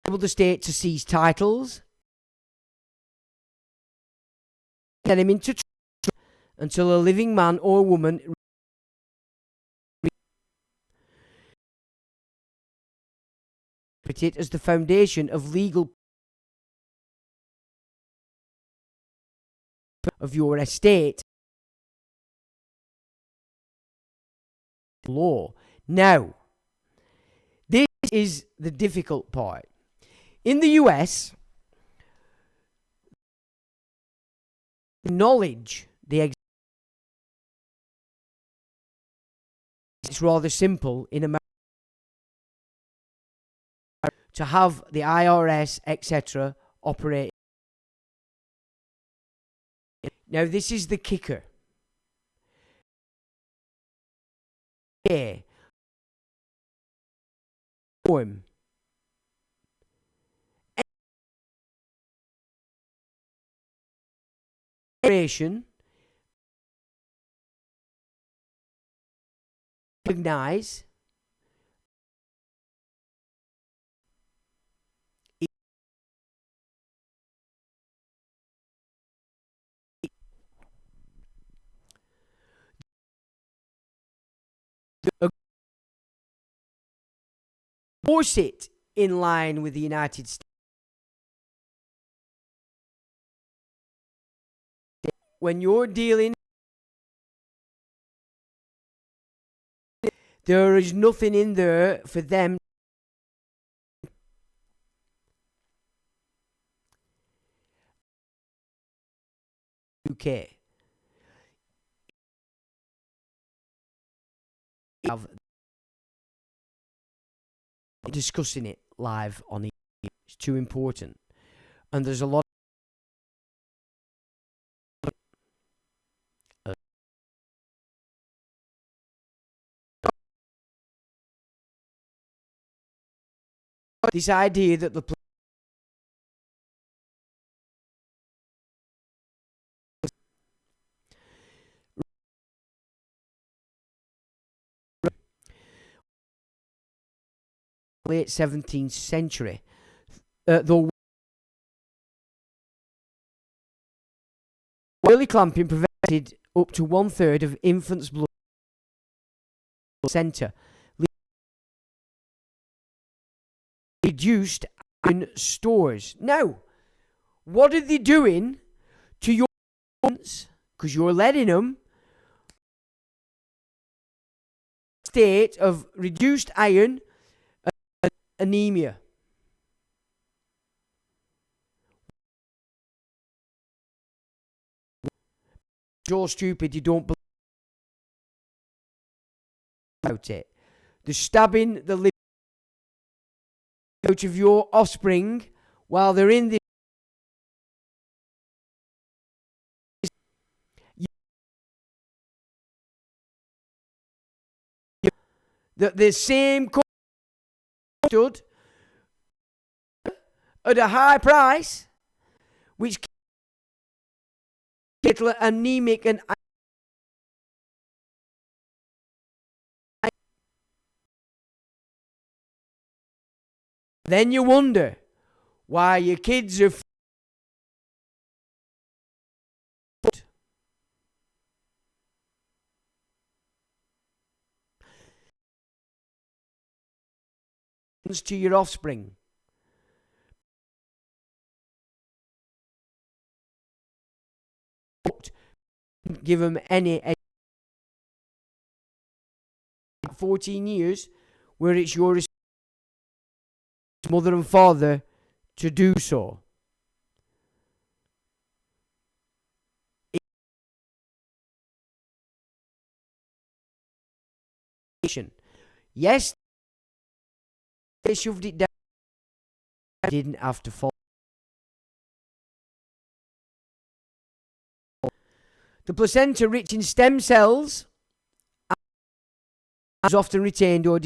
Able the state to seize titles, get him into trust until a living man or woman it as the foundation of legal of your estate law. Now, this is the difficult part. In the US, knowledge, it's rather simple in America to have the IRS, etc., operate. Now, this is the kicker. Here, form. Recognize force it in line with the United States. When you're dealing, there is nothing in there for them. UK. Have discussing it live on the. It's too important, and there's a lot. This idea that the late 17th century, though early clamping prevented up to 1/3 of infants' blood centre. Reduced iron stores. Now, what are they doing to your infants? Because you're letting them state of reduced iron and anemia. You're stupid, you don't believe about it. They're stabbing the living out of your offspring while they're in this. The same stood at a high price, which get anemic and then you wonder why your kids are to your offspring. Give them any 14 years where it's your mother and father to do so. Yes, they shoved it down. Didn't have to fall. The placenta, rich in stem cells, is often retained or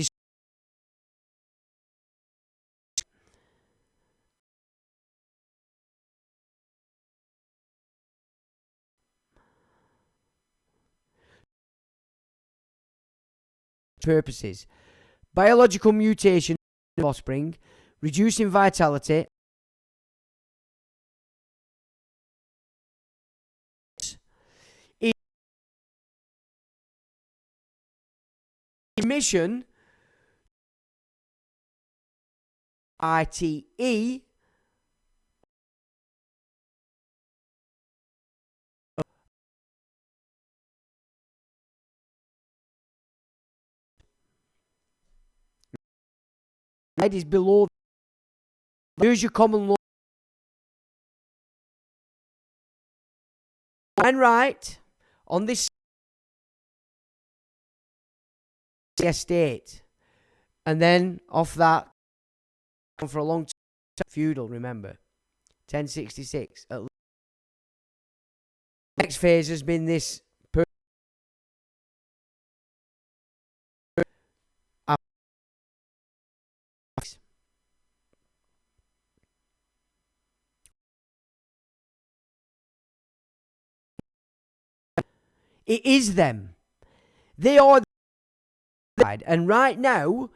purposes. Biological mutation of offspring, reducing vitality, emission, ITE, is below. Here's your common law. And right on this estate, and then off that for a long time, feudal. Remember, 1066. Next phase has been this. It is them. They are the side. And right now,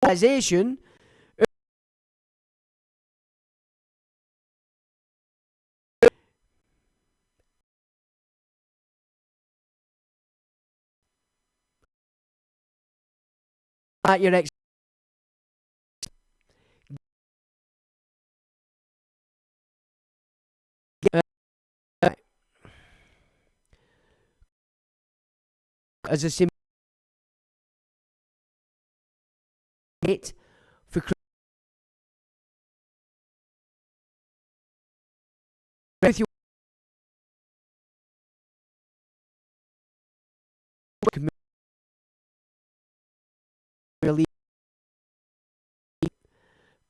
mobilization at your next as a symbol hit for with your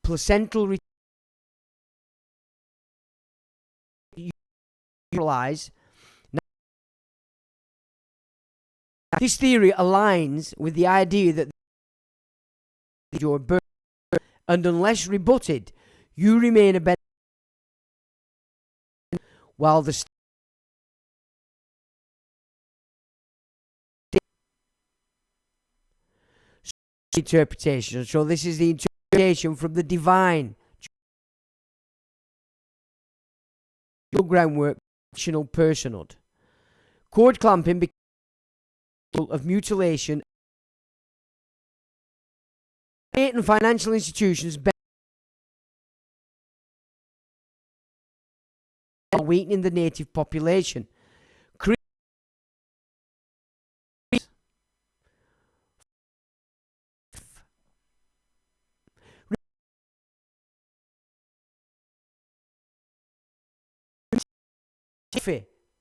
placental utilize. This theory aligns with the idea that your birth, and unless rebutted, you remain a better, while the interpretation. So this is the interpretation from the divine groundwork, fictional personhood. Cord clamping because of mutilation. State and financial institutions weakening the native population.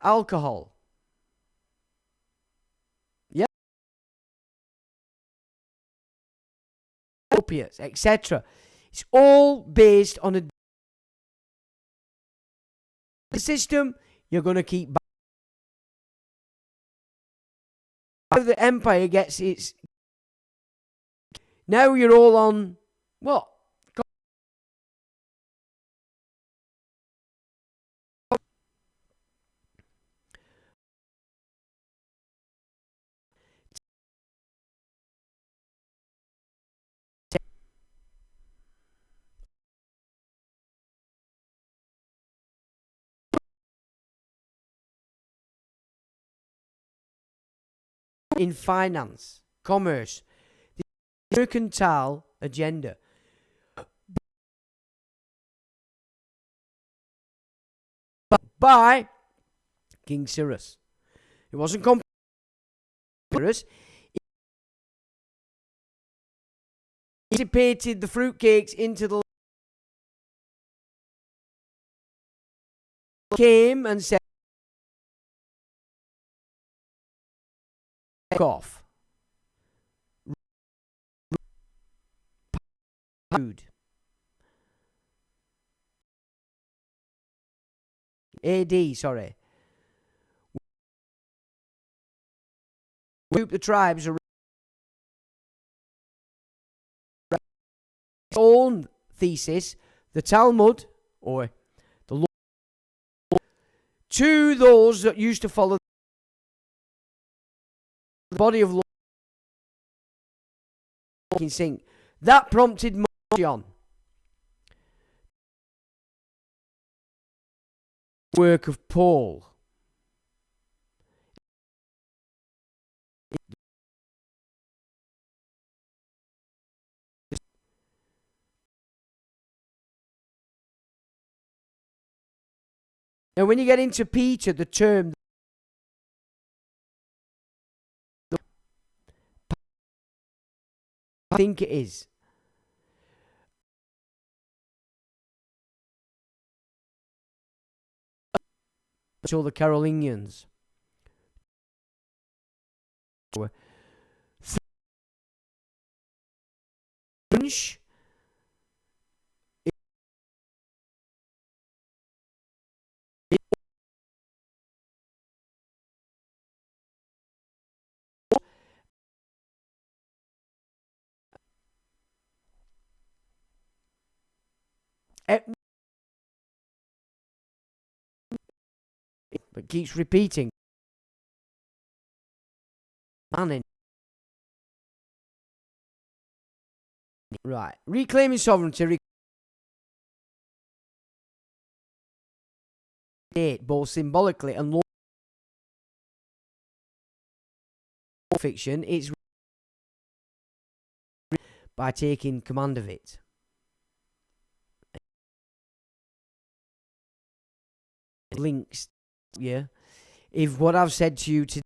Alcohol. Yeah. Opiates, etc. It's all based on the system you're going to keep back. The empire gets its. Now you're all on what? In finance, commerce, the mercantile agenda. By King Cyrus. It wasn't Cyrus. He dissipated the fruitcakes into the. Came and said, off. Rude. AD, sorry. Group the tribes around its own thesis, the Talmud, or the law, to those that used to follow the body of law in sync. That prompted Moshe work of Paul. Now, when you get into Peter, the term I think it is. So the Carolinians. French. But keeps repeating. Manning. Right. Reclaiming sovereignty. Both symbolically and fiction, it's by taking command of it. Links, yeah. If what I've said to you today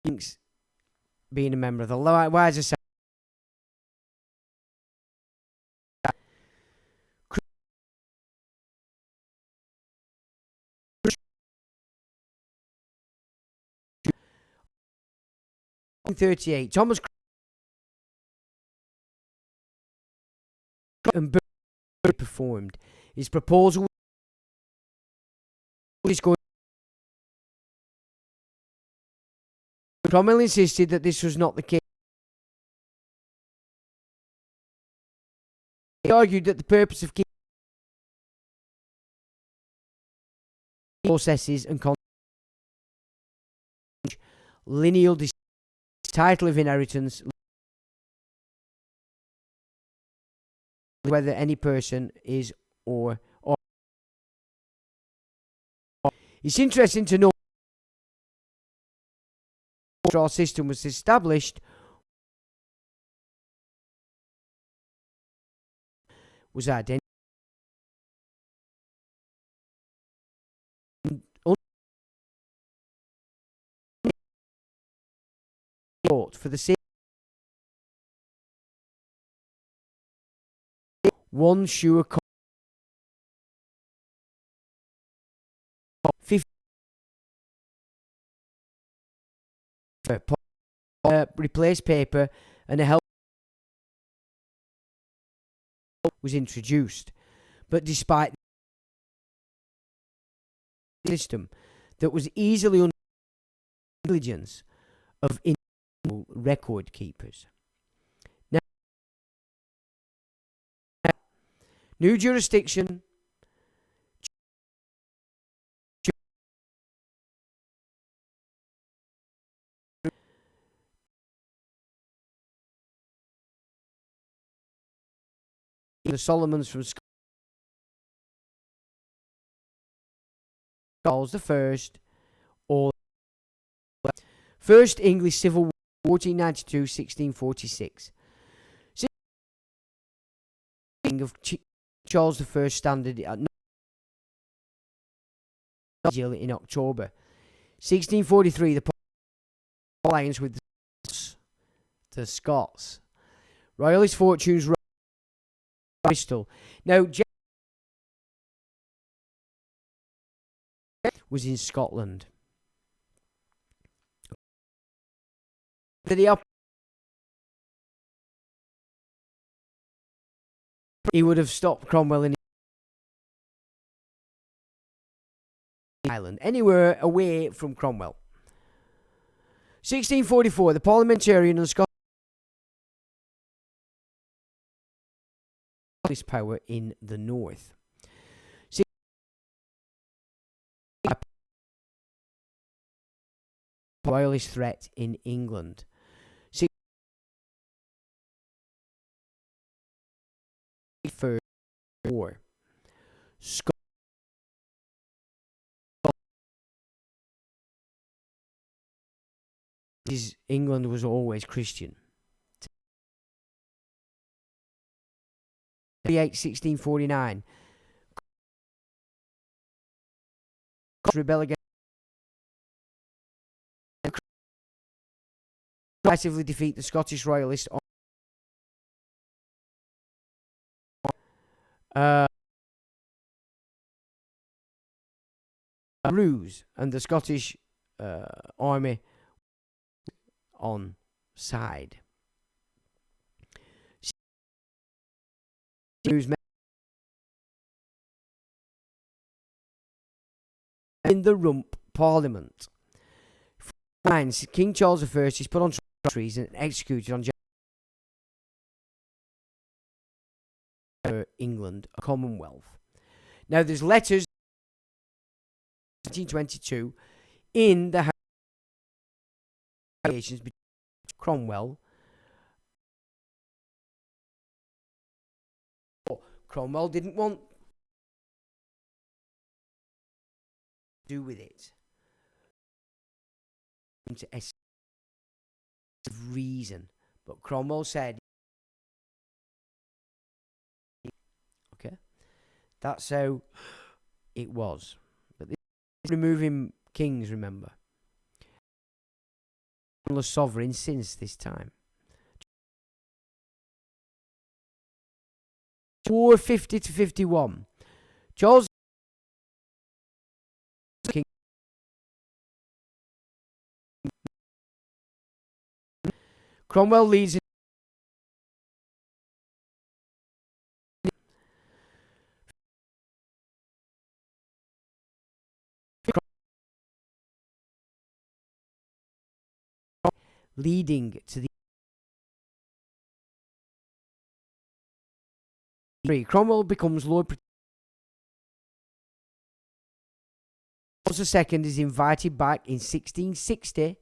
links being a member of the Wise Society, in 1938, Thomas and Bird performed his proposal is going. Cromwell insisted that this was not the case. He argued that the purpose of keeping processes and lineal title of inheritance, whether any person is or it's interesting to know our system was established was identity for the same one sure 50 replace paper and a help was introduced, but despite the system that was easily intelligence of record keepers. Now, new jurisdiction the Solomons from Charles I, or First English Civil War 1492-1646. Of Charles I standard in October 1643, the alliance with the Scots. Royalist fortunes Bristol. Now, was in Scotland. He would have stopped Cromwell in Ireland, anywhere away from Cromwell. 1644, the parliamentarian and Scottish power in the north. Royalist threat in England. War. England was always Christian. 1649. Rebel against. Decisively defeat the Scottish Royalists on ruse, and the Scottish army on side. In the Rump Parliament. King Charles I is put on treason and executed on England, a Commonwealth. Now there's letters 1922 in the relations between Cromwell. Cromwell didn't want to do with it. To reason, but Cromwell said, okay, that's how it was. But this is removing kings, remember, sovereign since this time. 450 to 51. Charles King Cromwell leads leading to the Cromwell becomes Lord Charles II is invited back in 1660.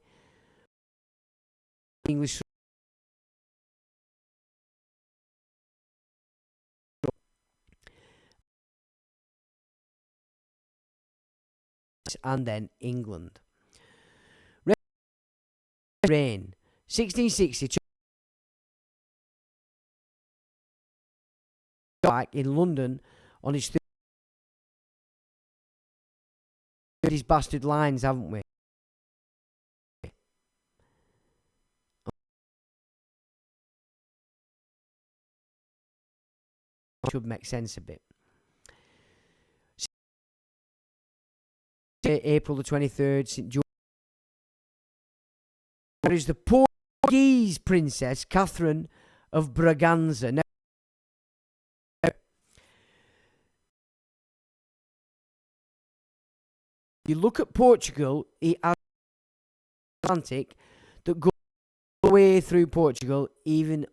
English and then England. Reign 1660 back in London on his these bastard lines, haven't we? Should make sense a bit. April the 23rd, St. George. There is the Portuguese princess Catherine of Braganza. Now, you look at Portugal, it has Atlantic that goes all the way through Portugal, even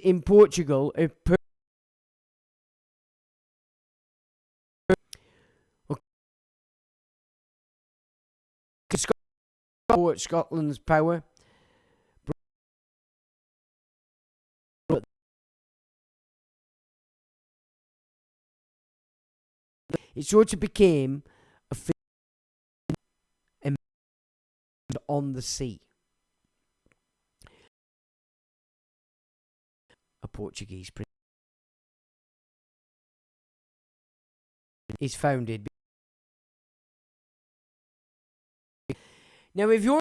in Portugal. Scotland's power. It sort of became a on the sea. A Portuguese prince is founded. Now, if you're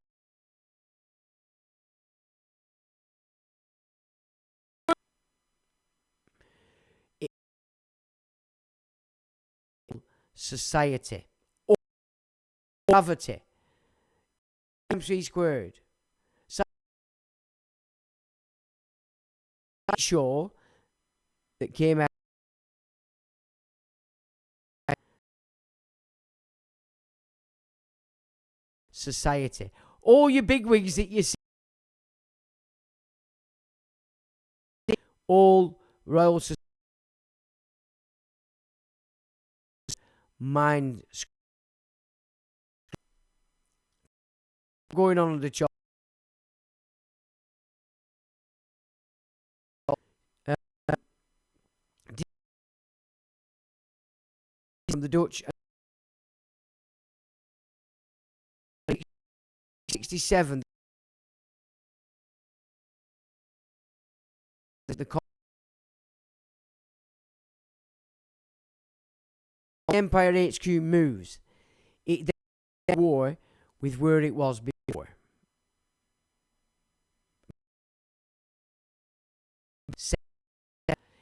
society, or gravity, MC squared. So sure that came out society. All your bigwigs that you see, all royal society, mind going on the chart. From the Dutch, 67. The Empire HQ moves. It then war with where it was before.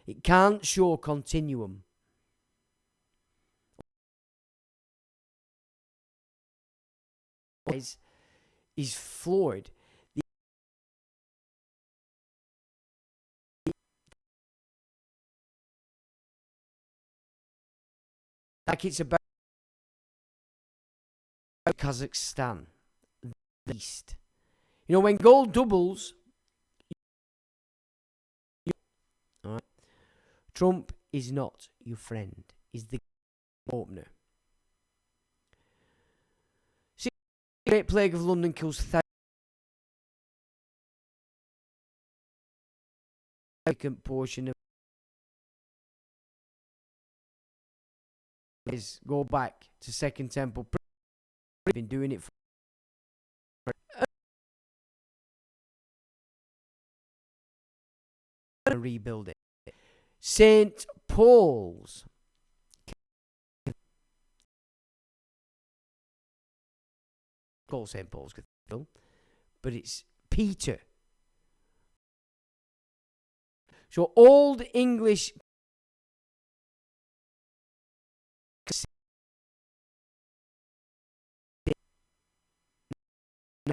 It can't show continuum. Is floored. Like it's about Kazakhstan, the East. You know, when gold doubles, all right, Trump is not your friend. He's the opener. See, the Great Plague of London kills significant portion of is go back to Second Temple. Been doing it for rebuild it. St. Paul's. Called St. Paul's Cathedral, but it's Peter. So Old English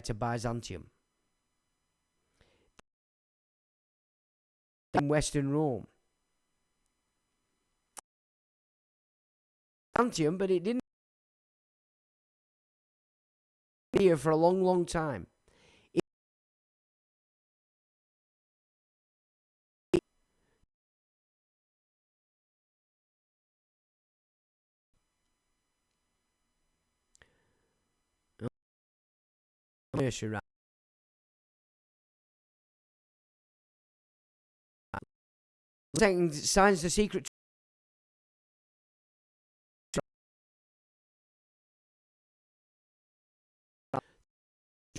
to Byzantium. In Western Rome. Byzantium, but it didn't here for a long, long time. Signs the secret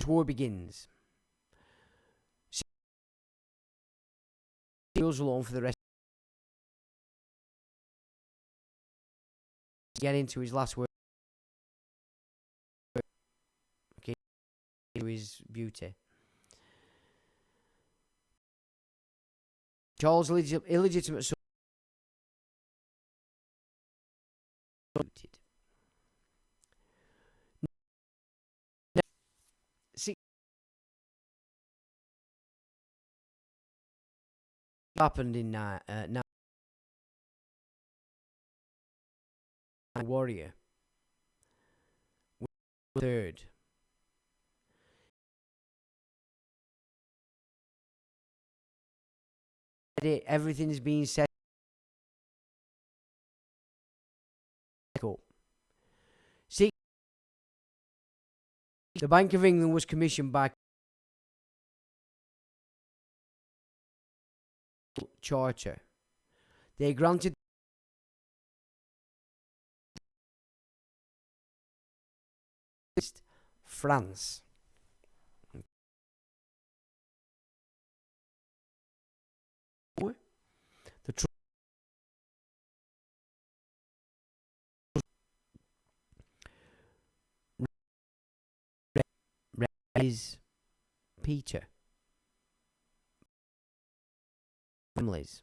war begins. Goes along for the rest. Get into his last word. Okay, to his beauty. Charles' illegitimate son. See, happened in warrior. Third. Everything is being set. See, the Bank of England was commissioned by Charter. They granted France. The is Peter. Families.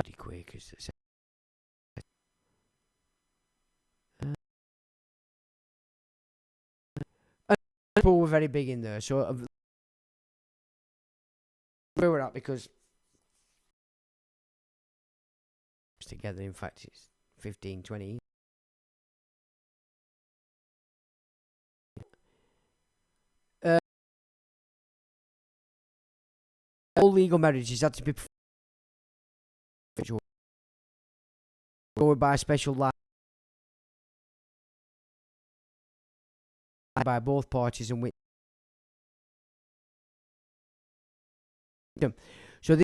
Quakers. People were very big in there, so where we're at because together. In fact, it's 15, 20. All legal marriages had to be performed by a special law by both parties and witness. So this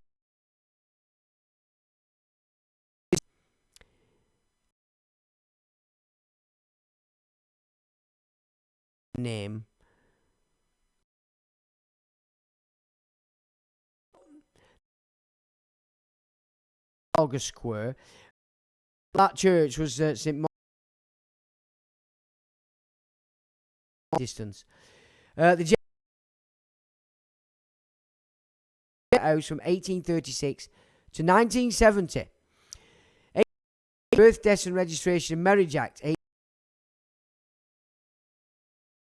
name August Square. That church was St. Mark's distance. The house from 1836 to 1970. Birth, Deaths and Registration and Marriage Act.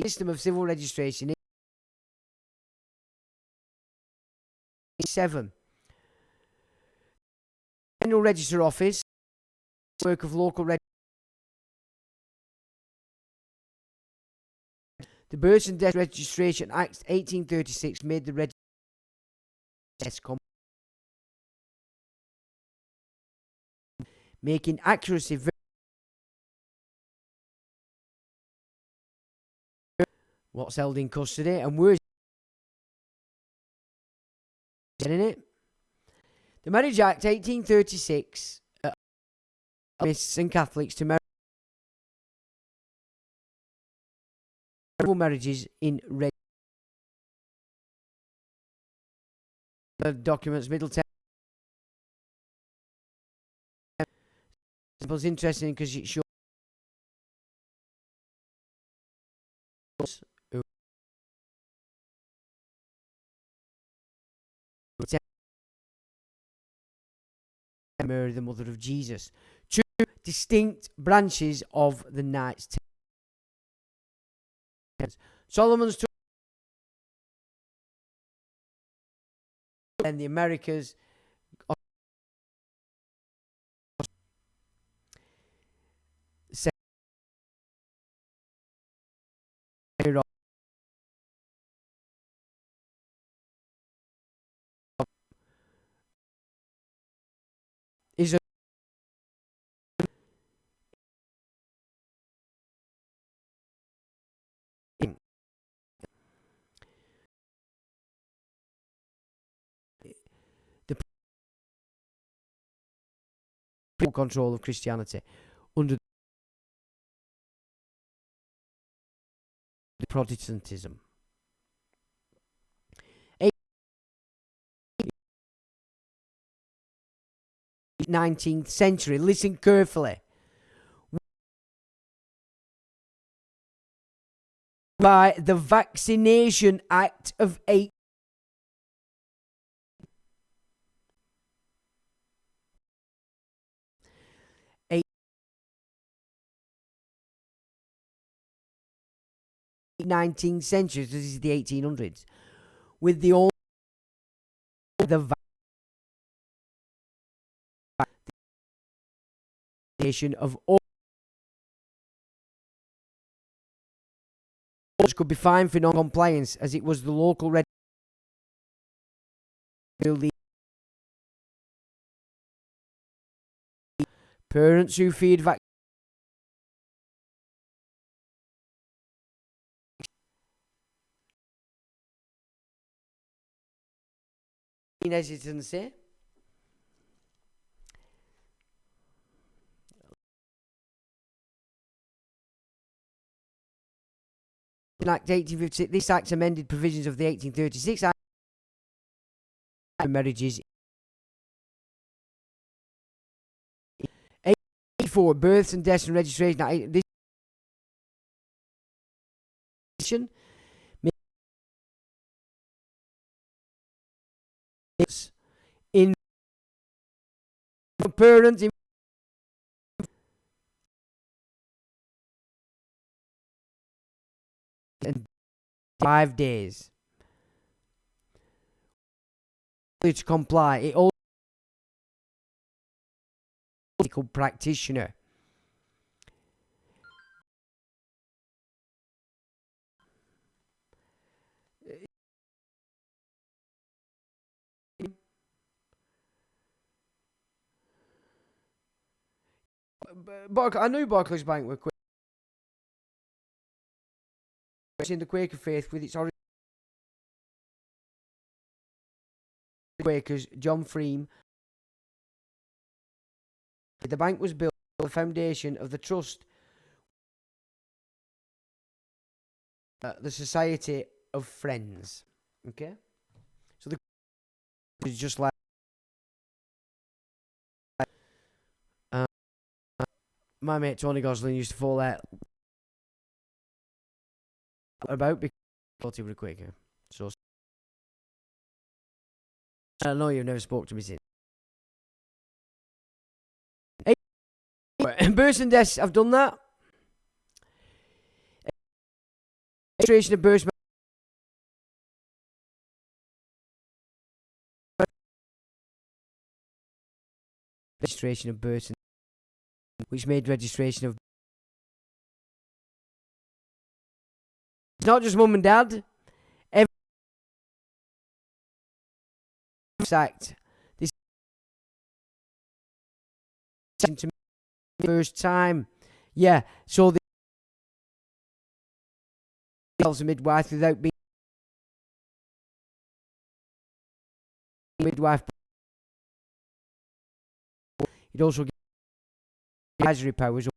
System of Civil Registration. 7. General Register Office. Work of local register. The Birth and Death Registration Act 1836 made the register making accuracy what's held in custody and where's in it. The Marriage Act 1836 permits and Catholics to marry marriages in documents. Middleton. It was interesting because it shows Mary, the mother of Jesus. Two distinct branches of the Knights. Solomon's took and the Americas. Is a the control of Christianity under the Protestantism. 19th century. Listen carefully. By the Vaccination Act of 19th century. This is the 1800s. With the all the vaccination of all could be fined for non-compliance, as it was the local parents who feared vaccination hesitancy. Act 1856. This act amended provisions of the 1836 Act of marriages. 84. Births and Deaths and Registration Act. This in parents in and 5 days. To comply, it also medical practitioner. I knew Barclays Bank were in the Quaker faith with its origin. Quakers, John Freem. The bank was built on the foundation of the trust, the Society of Friends. Okay, so the is just like my mate Tony Gosling used to fall out about because he was a Quaker. So I know you've never spoke to me since. Births and deaths, I've done that. Registration of births. Registration of births, which made registration of. It's not just mum and dad. Every Act. This to me first time. Yeah, so the a midwife without being midwife. It also gives advisory powers.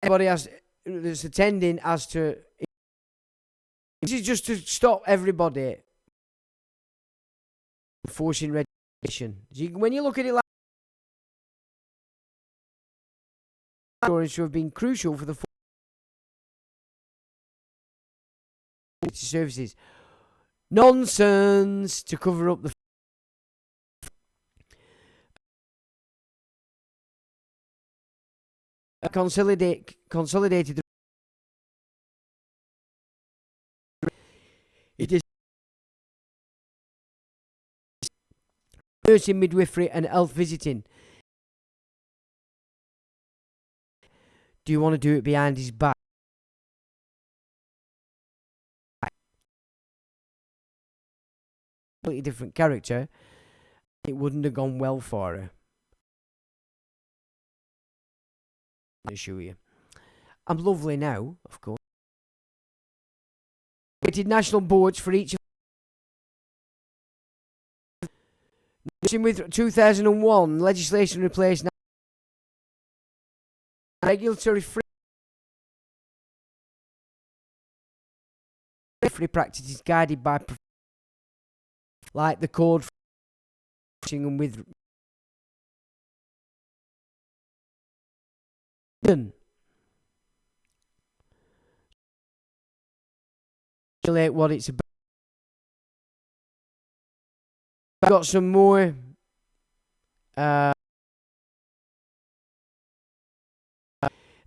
Everybody that's attending has to. This is just to stop everybody forcing registration. When you look at it like insurance have been crucial for the services. Nonsense to cover up the consolidated. It is nursing, midwifery, and health visiting. Do you want to do it behind his back? Completely different character. It wouldn't have gone well for her. I'll show you. I'm lovely now, of course. Created national boards for each of with 2001 legislation replaced regulatory free practices guided by like the code and with what it's about. I've got some more and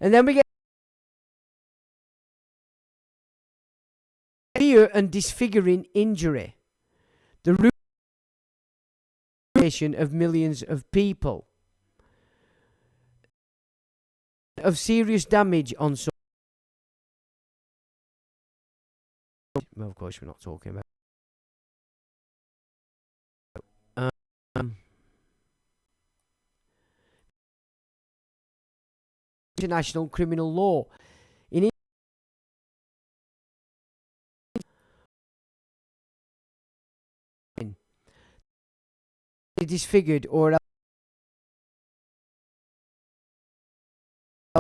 then we get fear and disfiguring injury, the root of millions of people, of serious damage on some. Well, of course, we're not talking about international criminal law. In disfigured or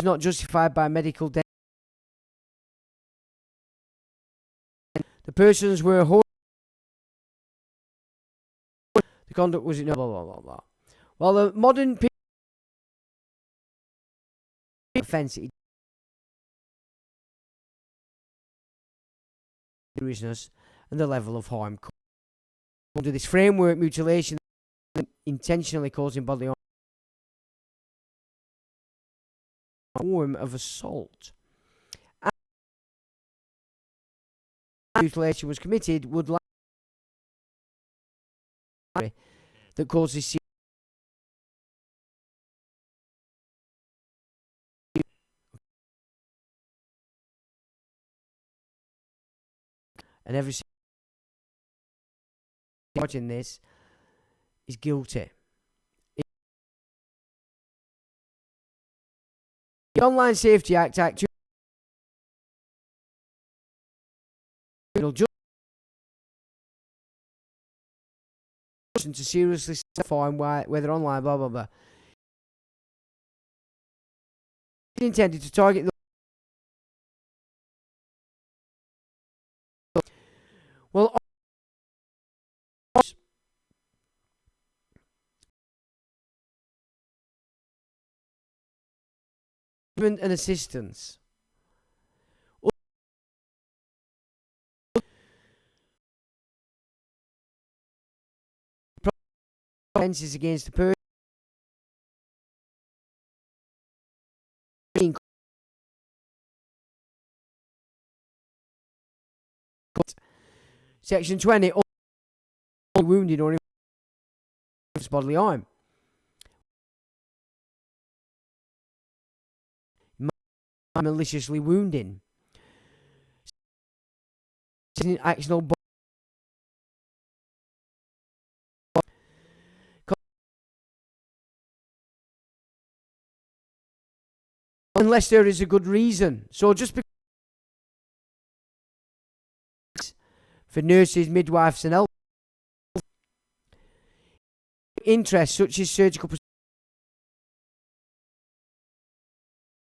not justified by medical death. The persons were the conduct was blah blah blah blah. Well, the modern offence seriousness and the level of harm. Under this framework, mutilation intentionally causing bodily harm form of assault. And mutilation was committed would likely that causes and every watching this is guilty. The Online Safety Act to seriously define whether online blah blah blah it's intended to target the well and assistance offences against the person Section 20 wounded or bodily harm maliciously wounding actionable unless there is a good reason. So just because for nurses, midwives and health interests such as surgical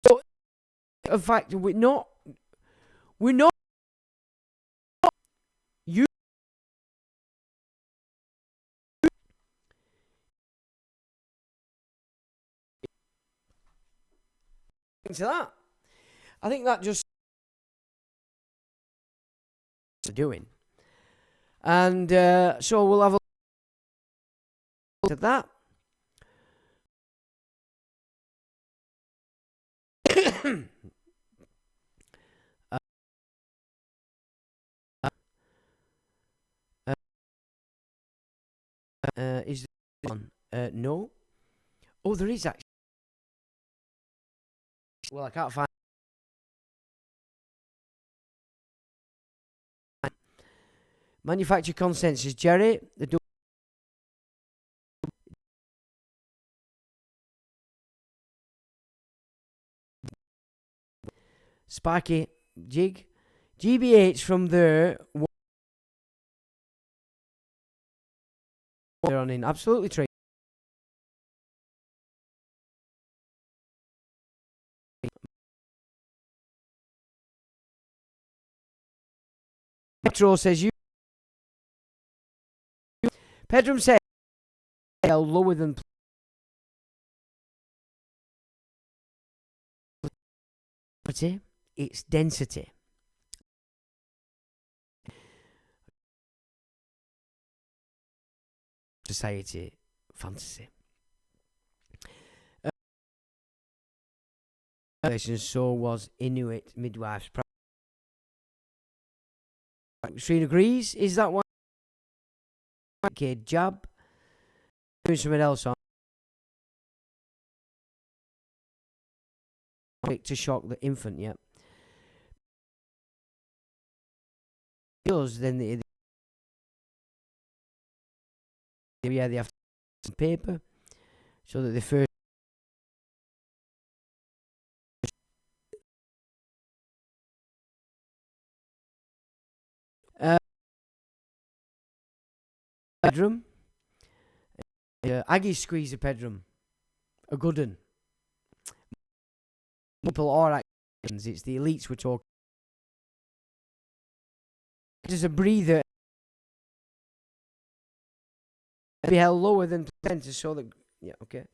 so in fact we're not you to that. I think that just doing. And so we'll have a look at that. Is there one? No. Oh, there is actually. Well, I can't find. Manufacturer consent says Jerry. The Sparky jig. GBH from there. They're on in absolutely true. Petro says you. Pedram says lower than its density. Society fantasy. So was Inuit midwives. Shreen agrees. Is that one? Okay, jab. Doing something else on. Quick to shock the infant, yeah. Then they have some paper so that the first bedroom. Aggie squeeze a bedroom. A good one. People are actions. It's the elites we're talking. There's a breather. Be held lower than placenta so that yeah, okay.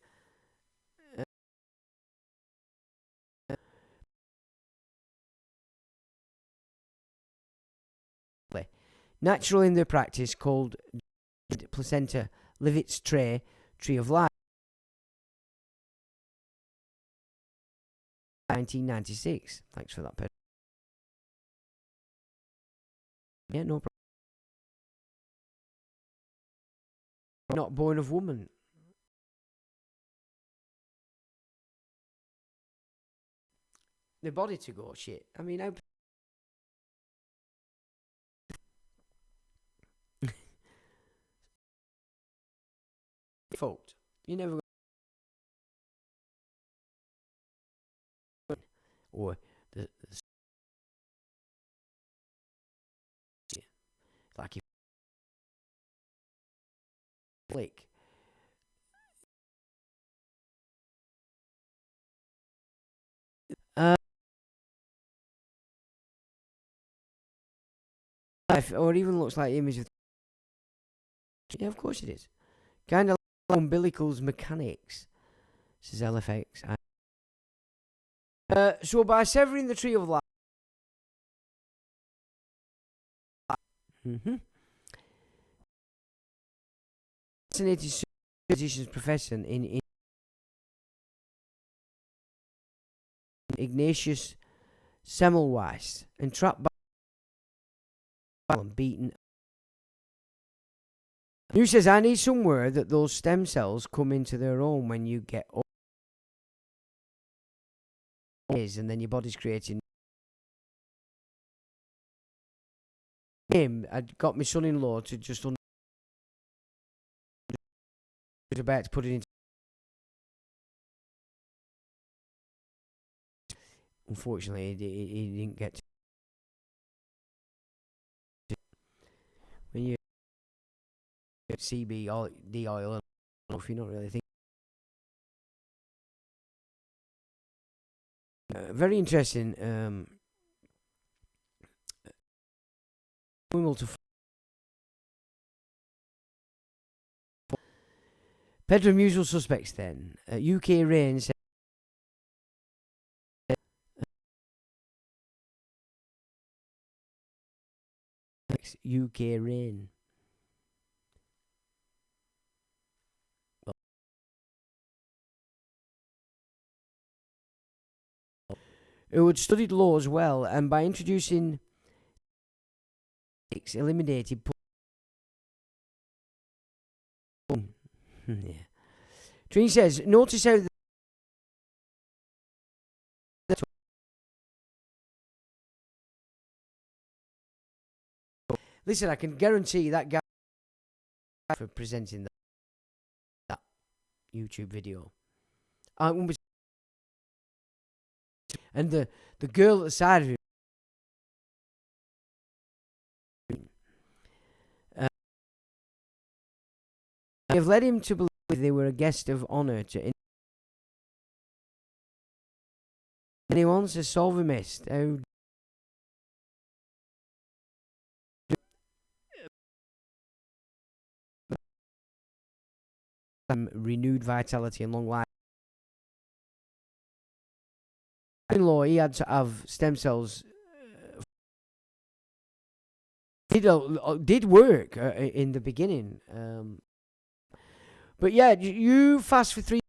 Natural in their practice called placenta livets tray, tree of life. 1996. Thanks for that, Pedro. Yeah, no problem. Not born of woman. The body to go shit. I mean, how fault. You never or the like you flick. Or even looks like the image of. Yeah, of course it is. Kind of like umbilicals mechanics, says LFX. So by severing the tree of life, fascinated physician's profession in Ignatius Semmelweis, entrapped by and beaten. Who says, I need somewhere that those stem cells come into their own when you get up. And then your body's creating. I got my son-in-law to just about to put it into. Unfortunately, he didn't get to. When you CB oil, D oil, if you don't really think. Very interesting. Bedroom usual suspects then. UK rain. UK rain. Who had studied law as well, and by introducing eliminated. Yeah. Trini says, notice how listen, I can guarantee that guy for presenting that YouTube video. And the girl at the side of him. They have led him to believe they were a guest of honour to anyone to solve a mist. How renewed vitality and long life. In law, he had to have stem cells. Did work in the beginning, but yeah, you fast for 3.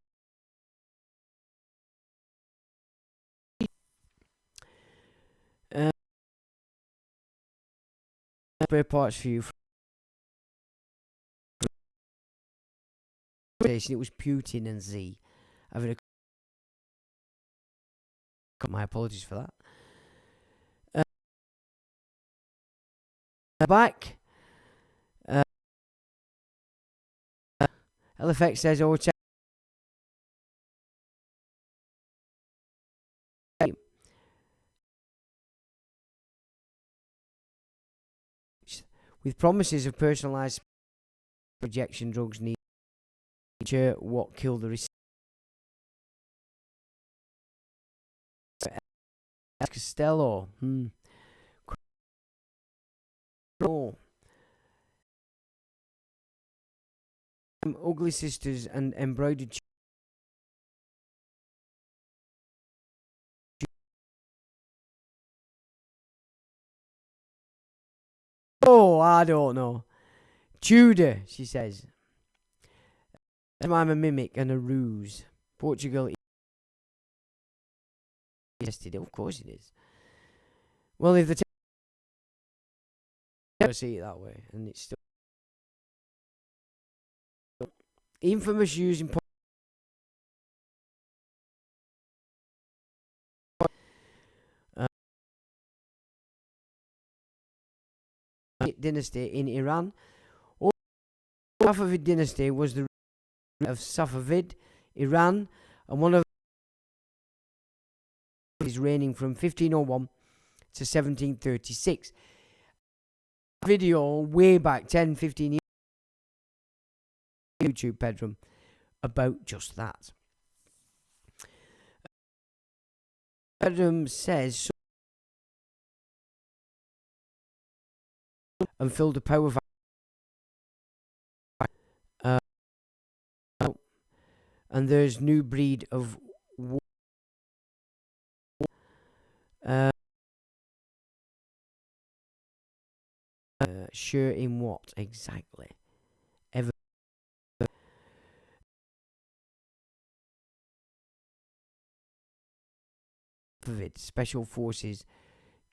Spare parts for you. It was Putin and Z. My apologies for that. Back. LFX says, "Oh, check." With promises of personalised projection drugs need what killed the receiver. Costello. No. Ugly sisters and embroidered. Oh, I don't know. Tudor, she says. I'm a mimic and a ruse. Portugal is yesterday. Of course it is. Well, if the see it that way, and it's still infamous using dynasty in Iran. Safavid dynasty was the of Safavid, Iran, and one of is reigning from 1501 to 1736. Video way back 10, 15 years YouTube bedroom about just that. Bedroom says and filled a power and there's new breed of sure in what exactly? Ever Special Forces,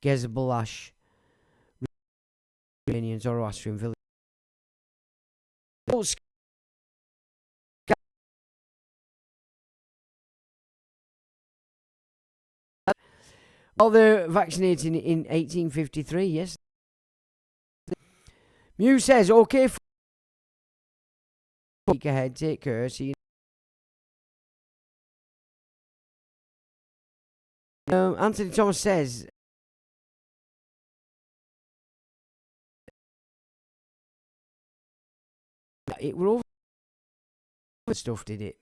Gezbalash, Iranian Zoroastrian village. Well, they're vaccinating in 1853, yes. Mew says, okay, week ahead, take care, see you. Anthony Thomas says, it were all stuff, did it?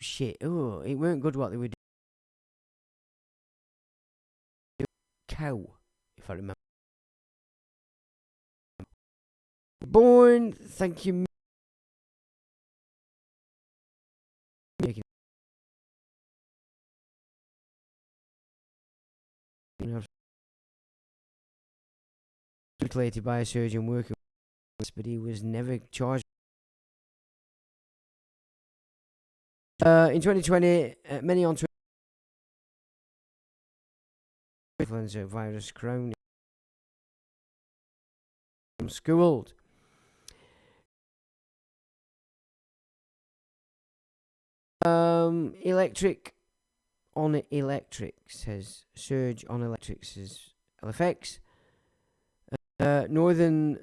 Shit, oh, it weren't good what they were doing. Cow, if I remember. Born, thank you. Mutilated by a surgeon working with, but he was never charged. In 2020, many on influenza virus crown schooled. Electric on electric says surge on electric says LFX. Northern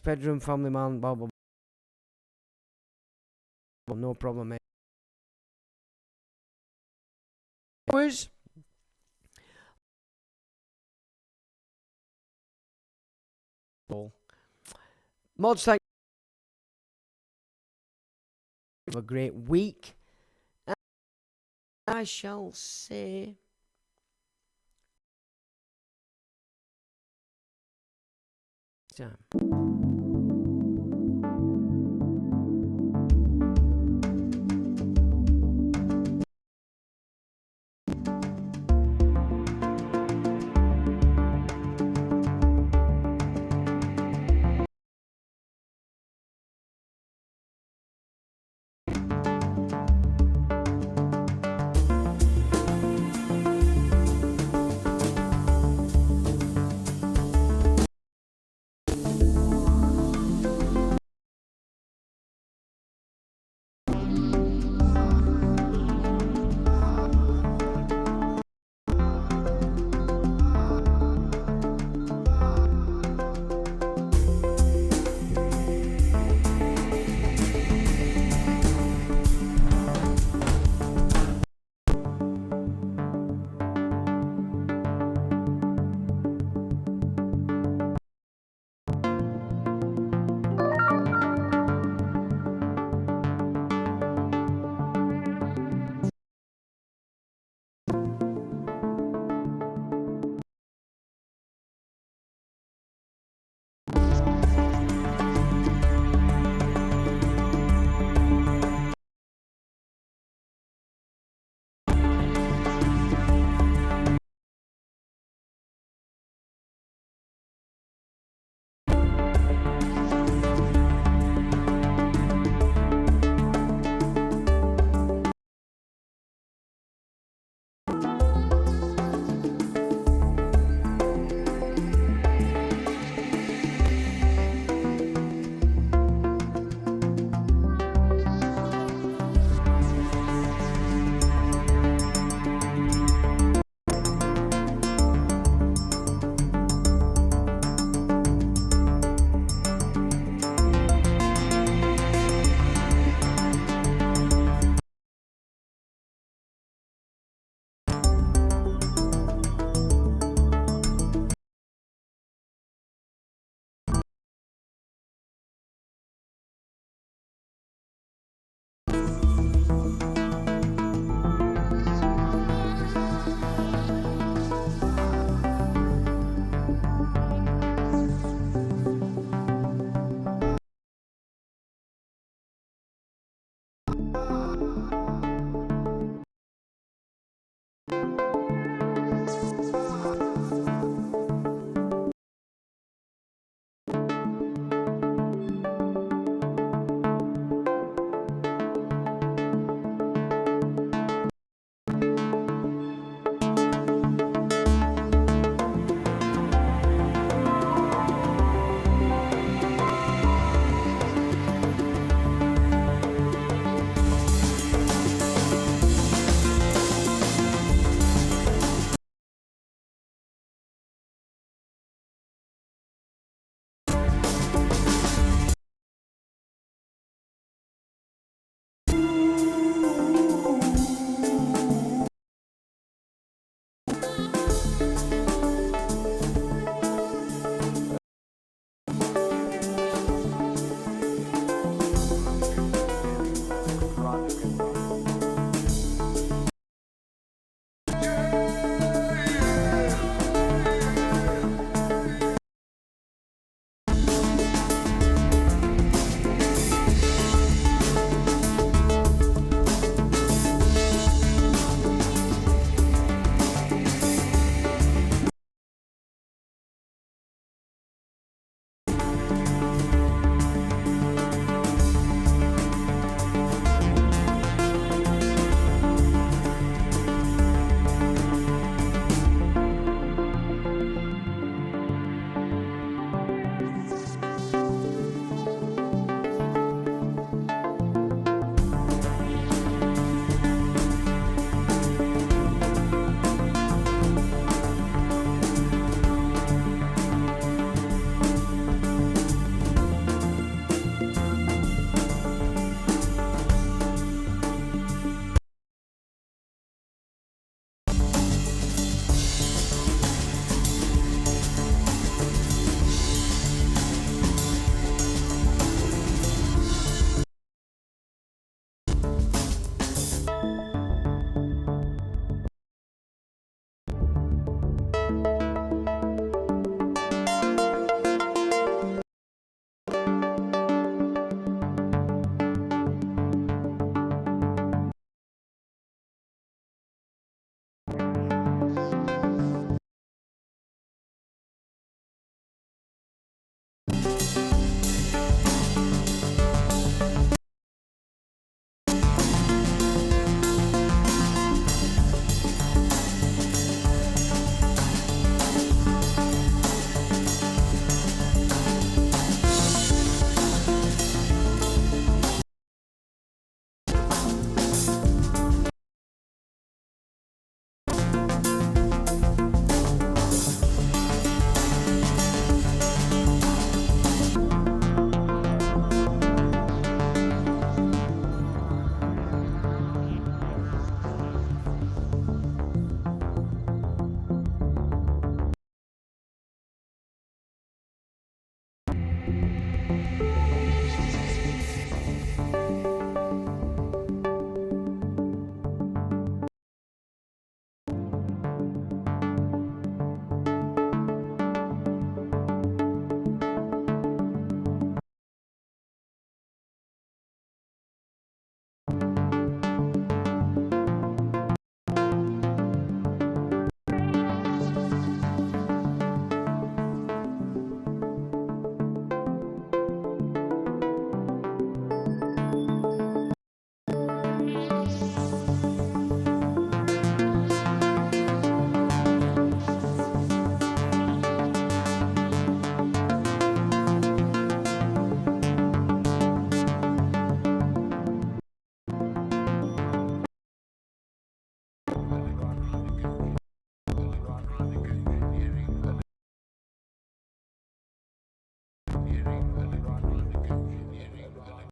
bedroom family man, blah blah blah. No problem, mate. Mods, thank you. Have a great week. I shall say time.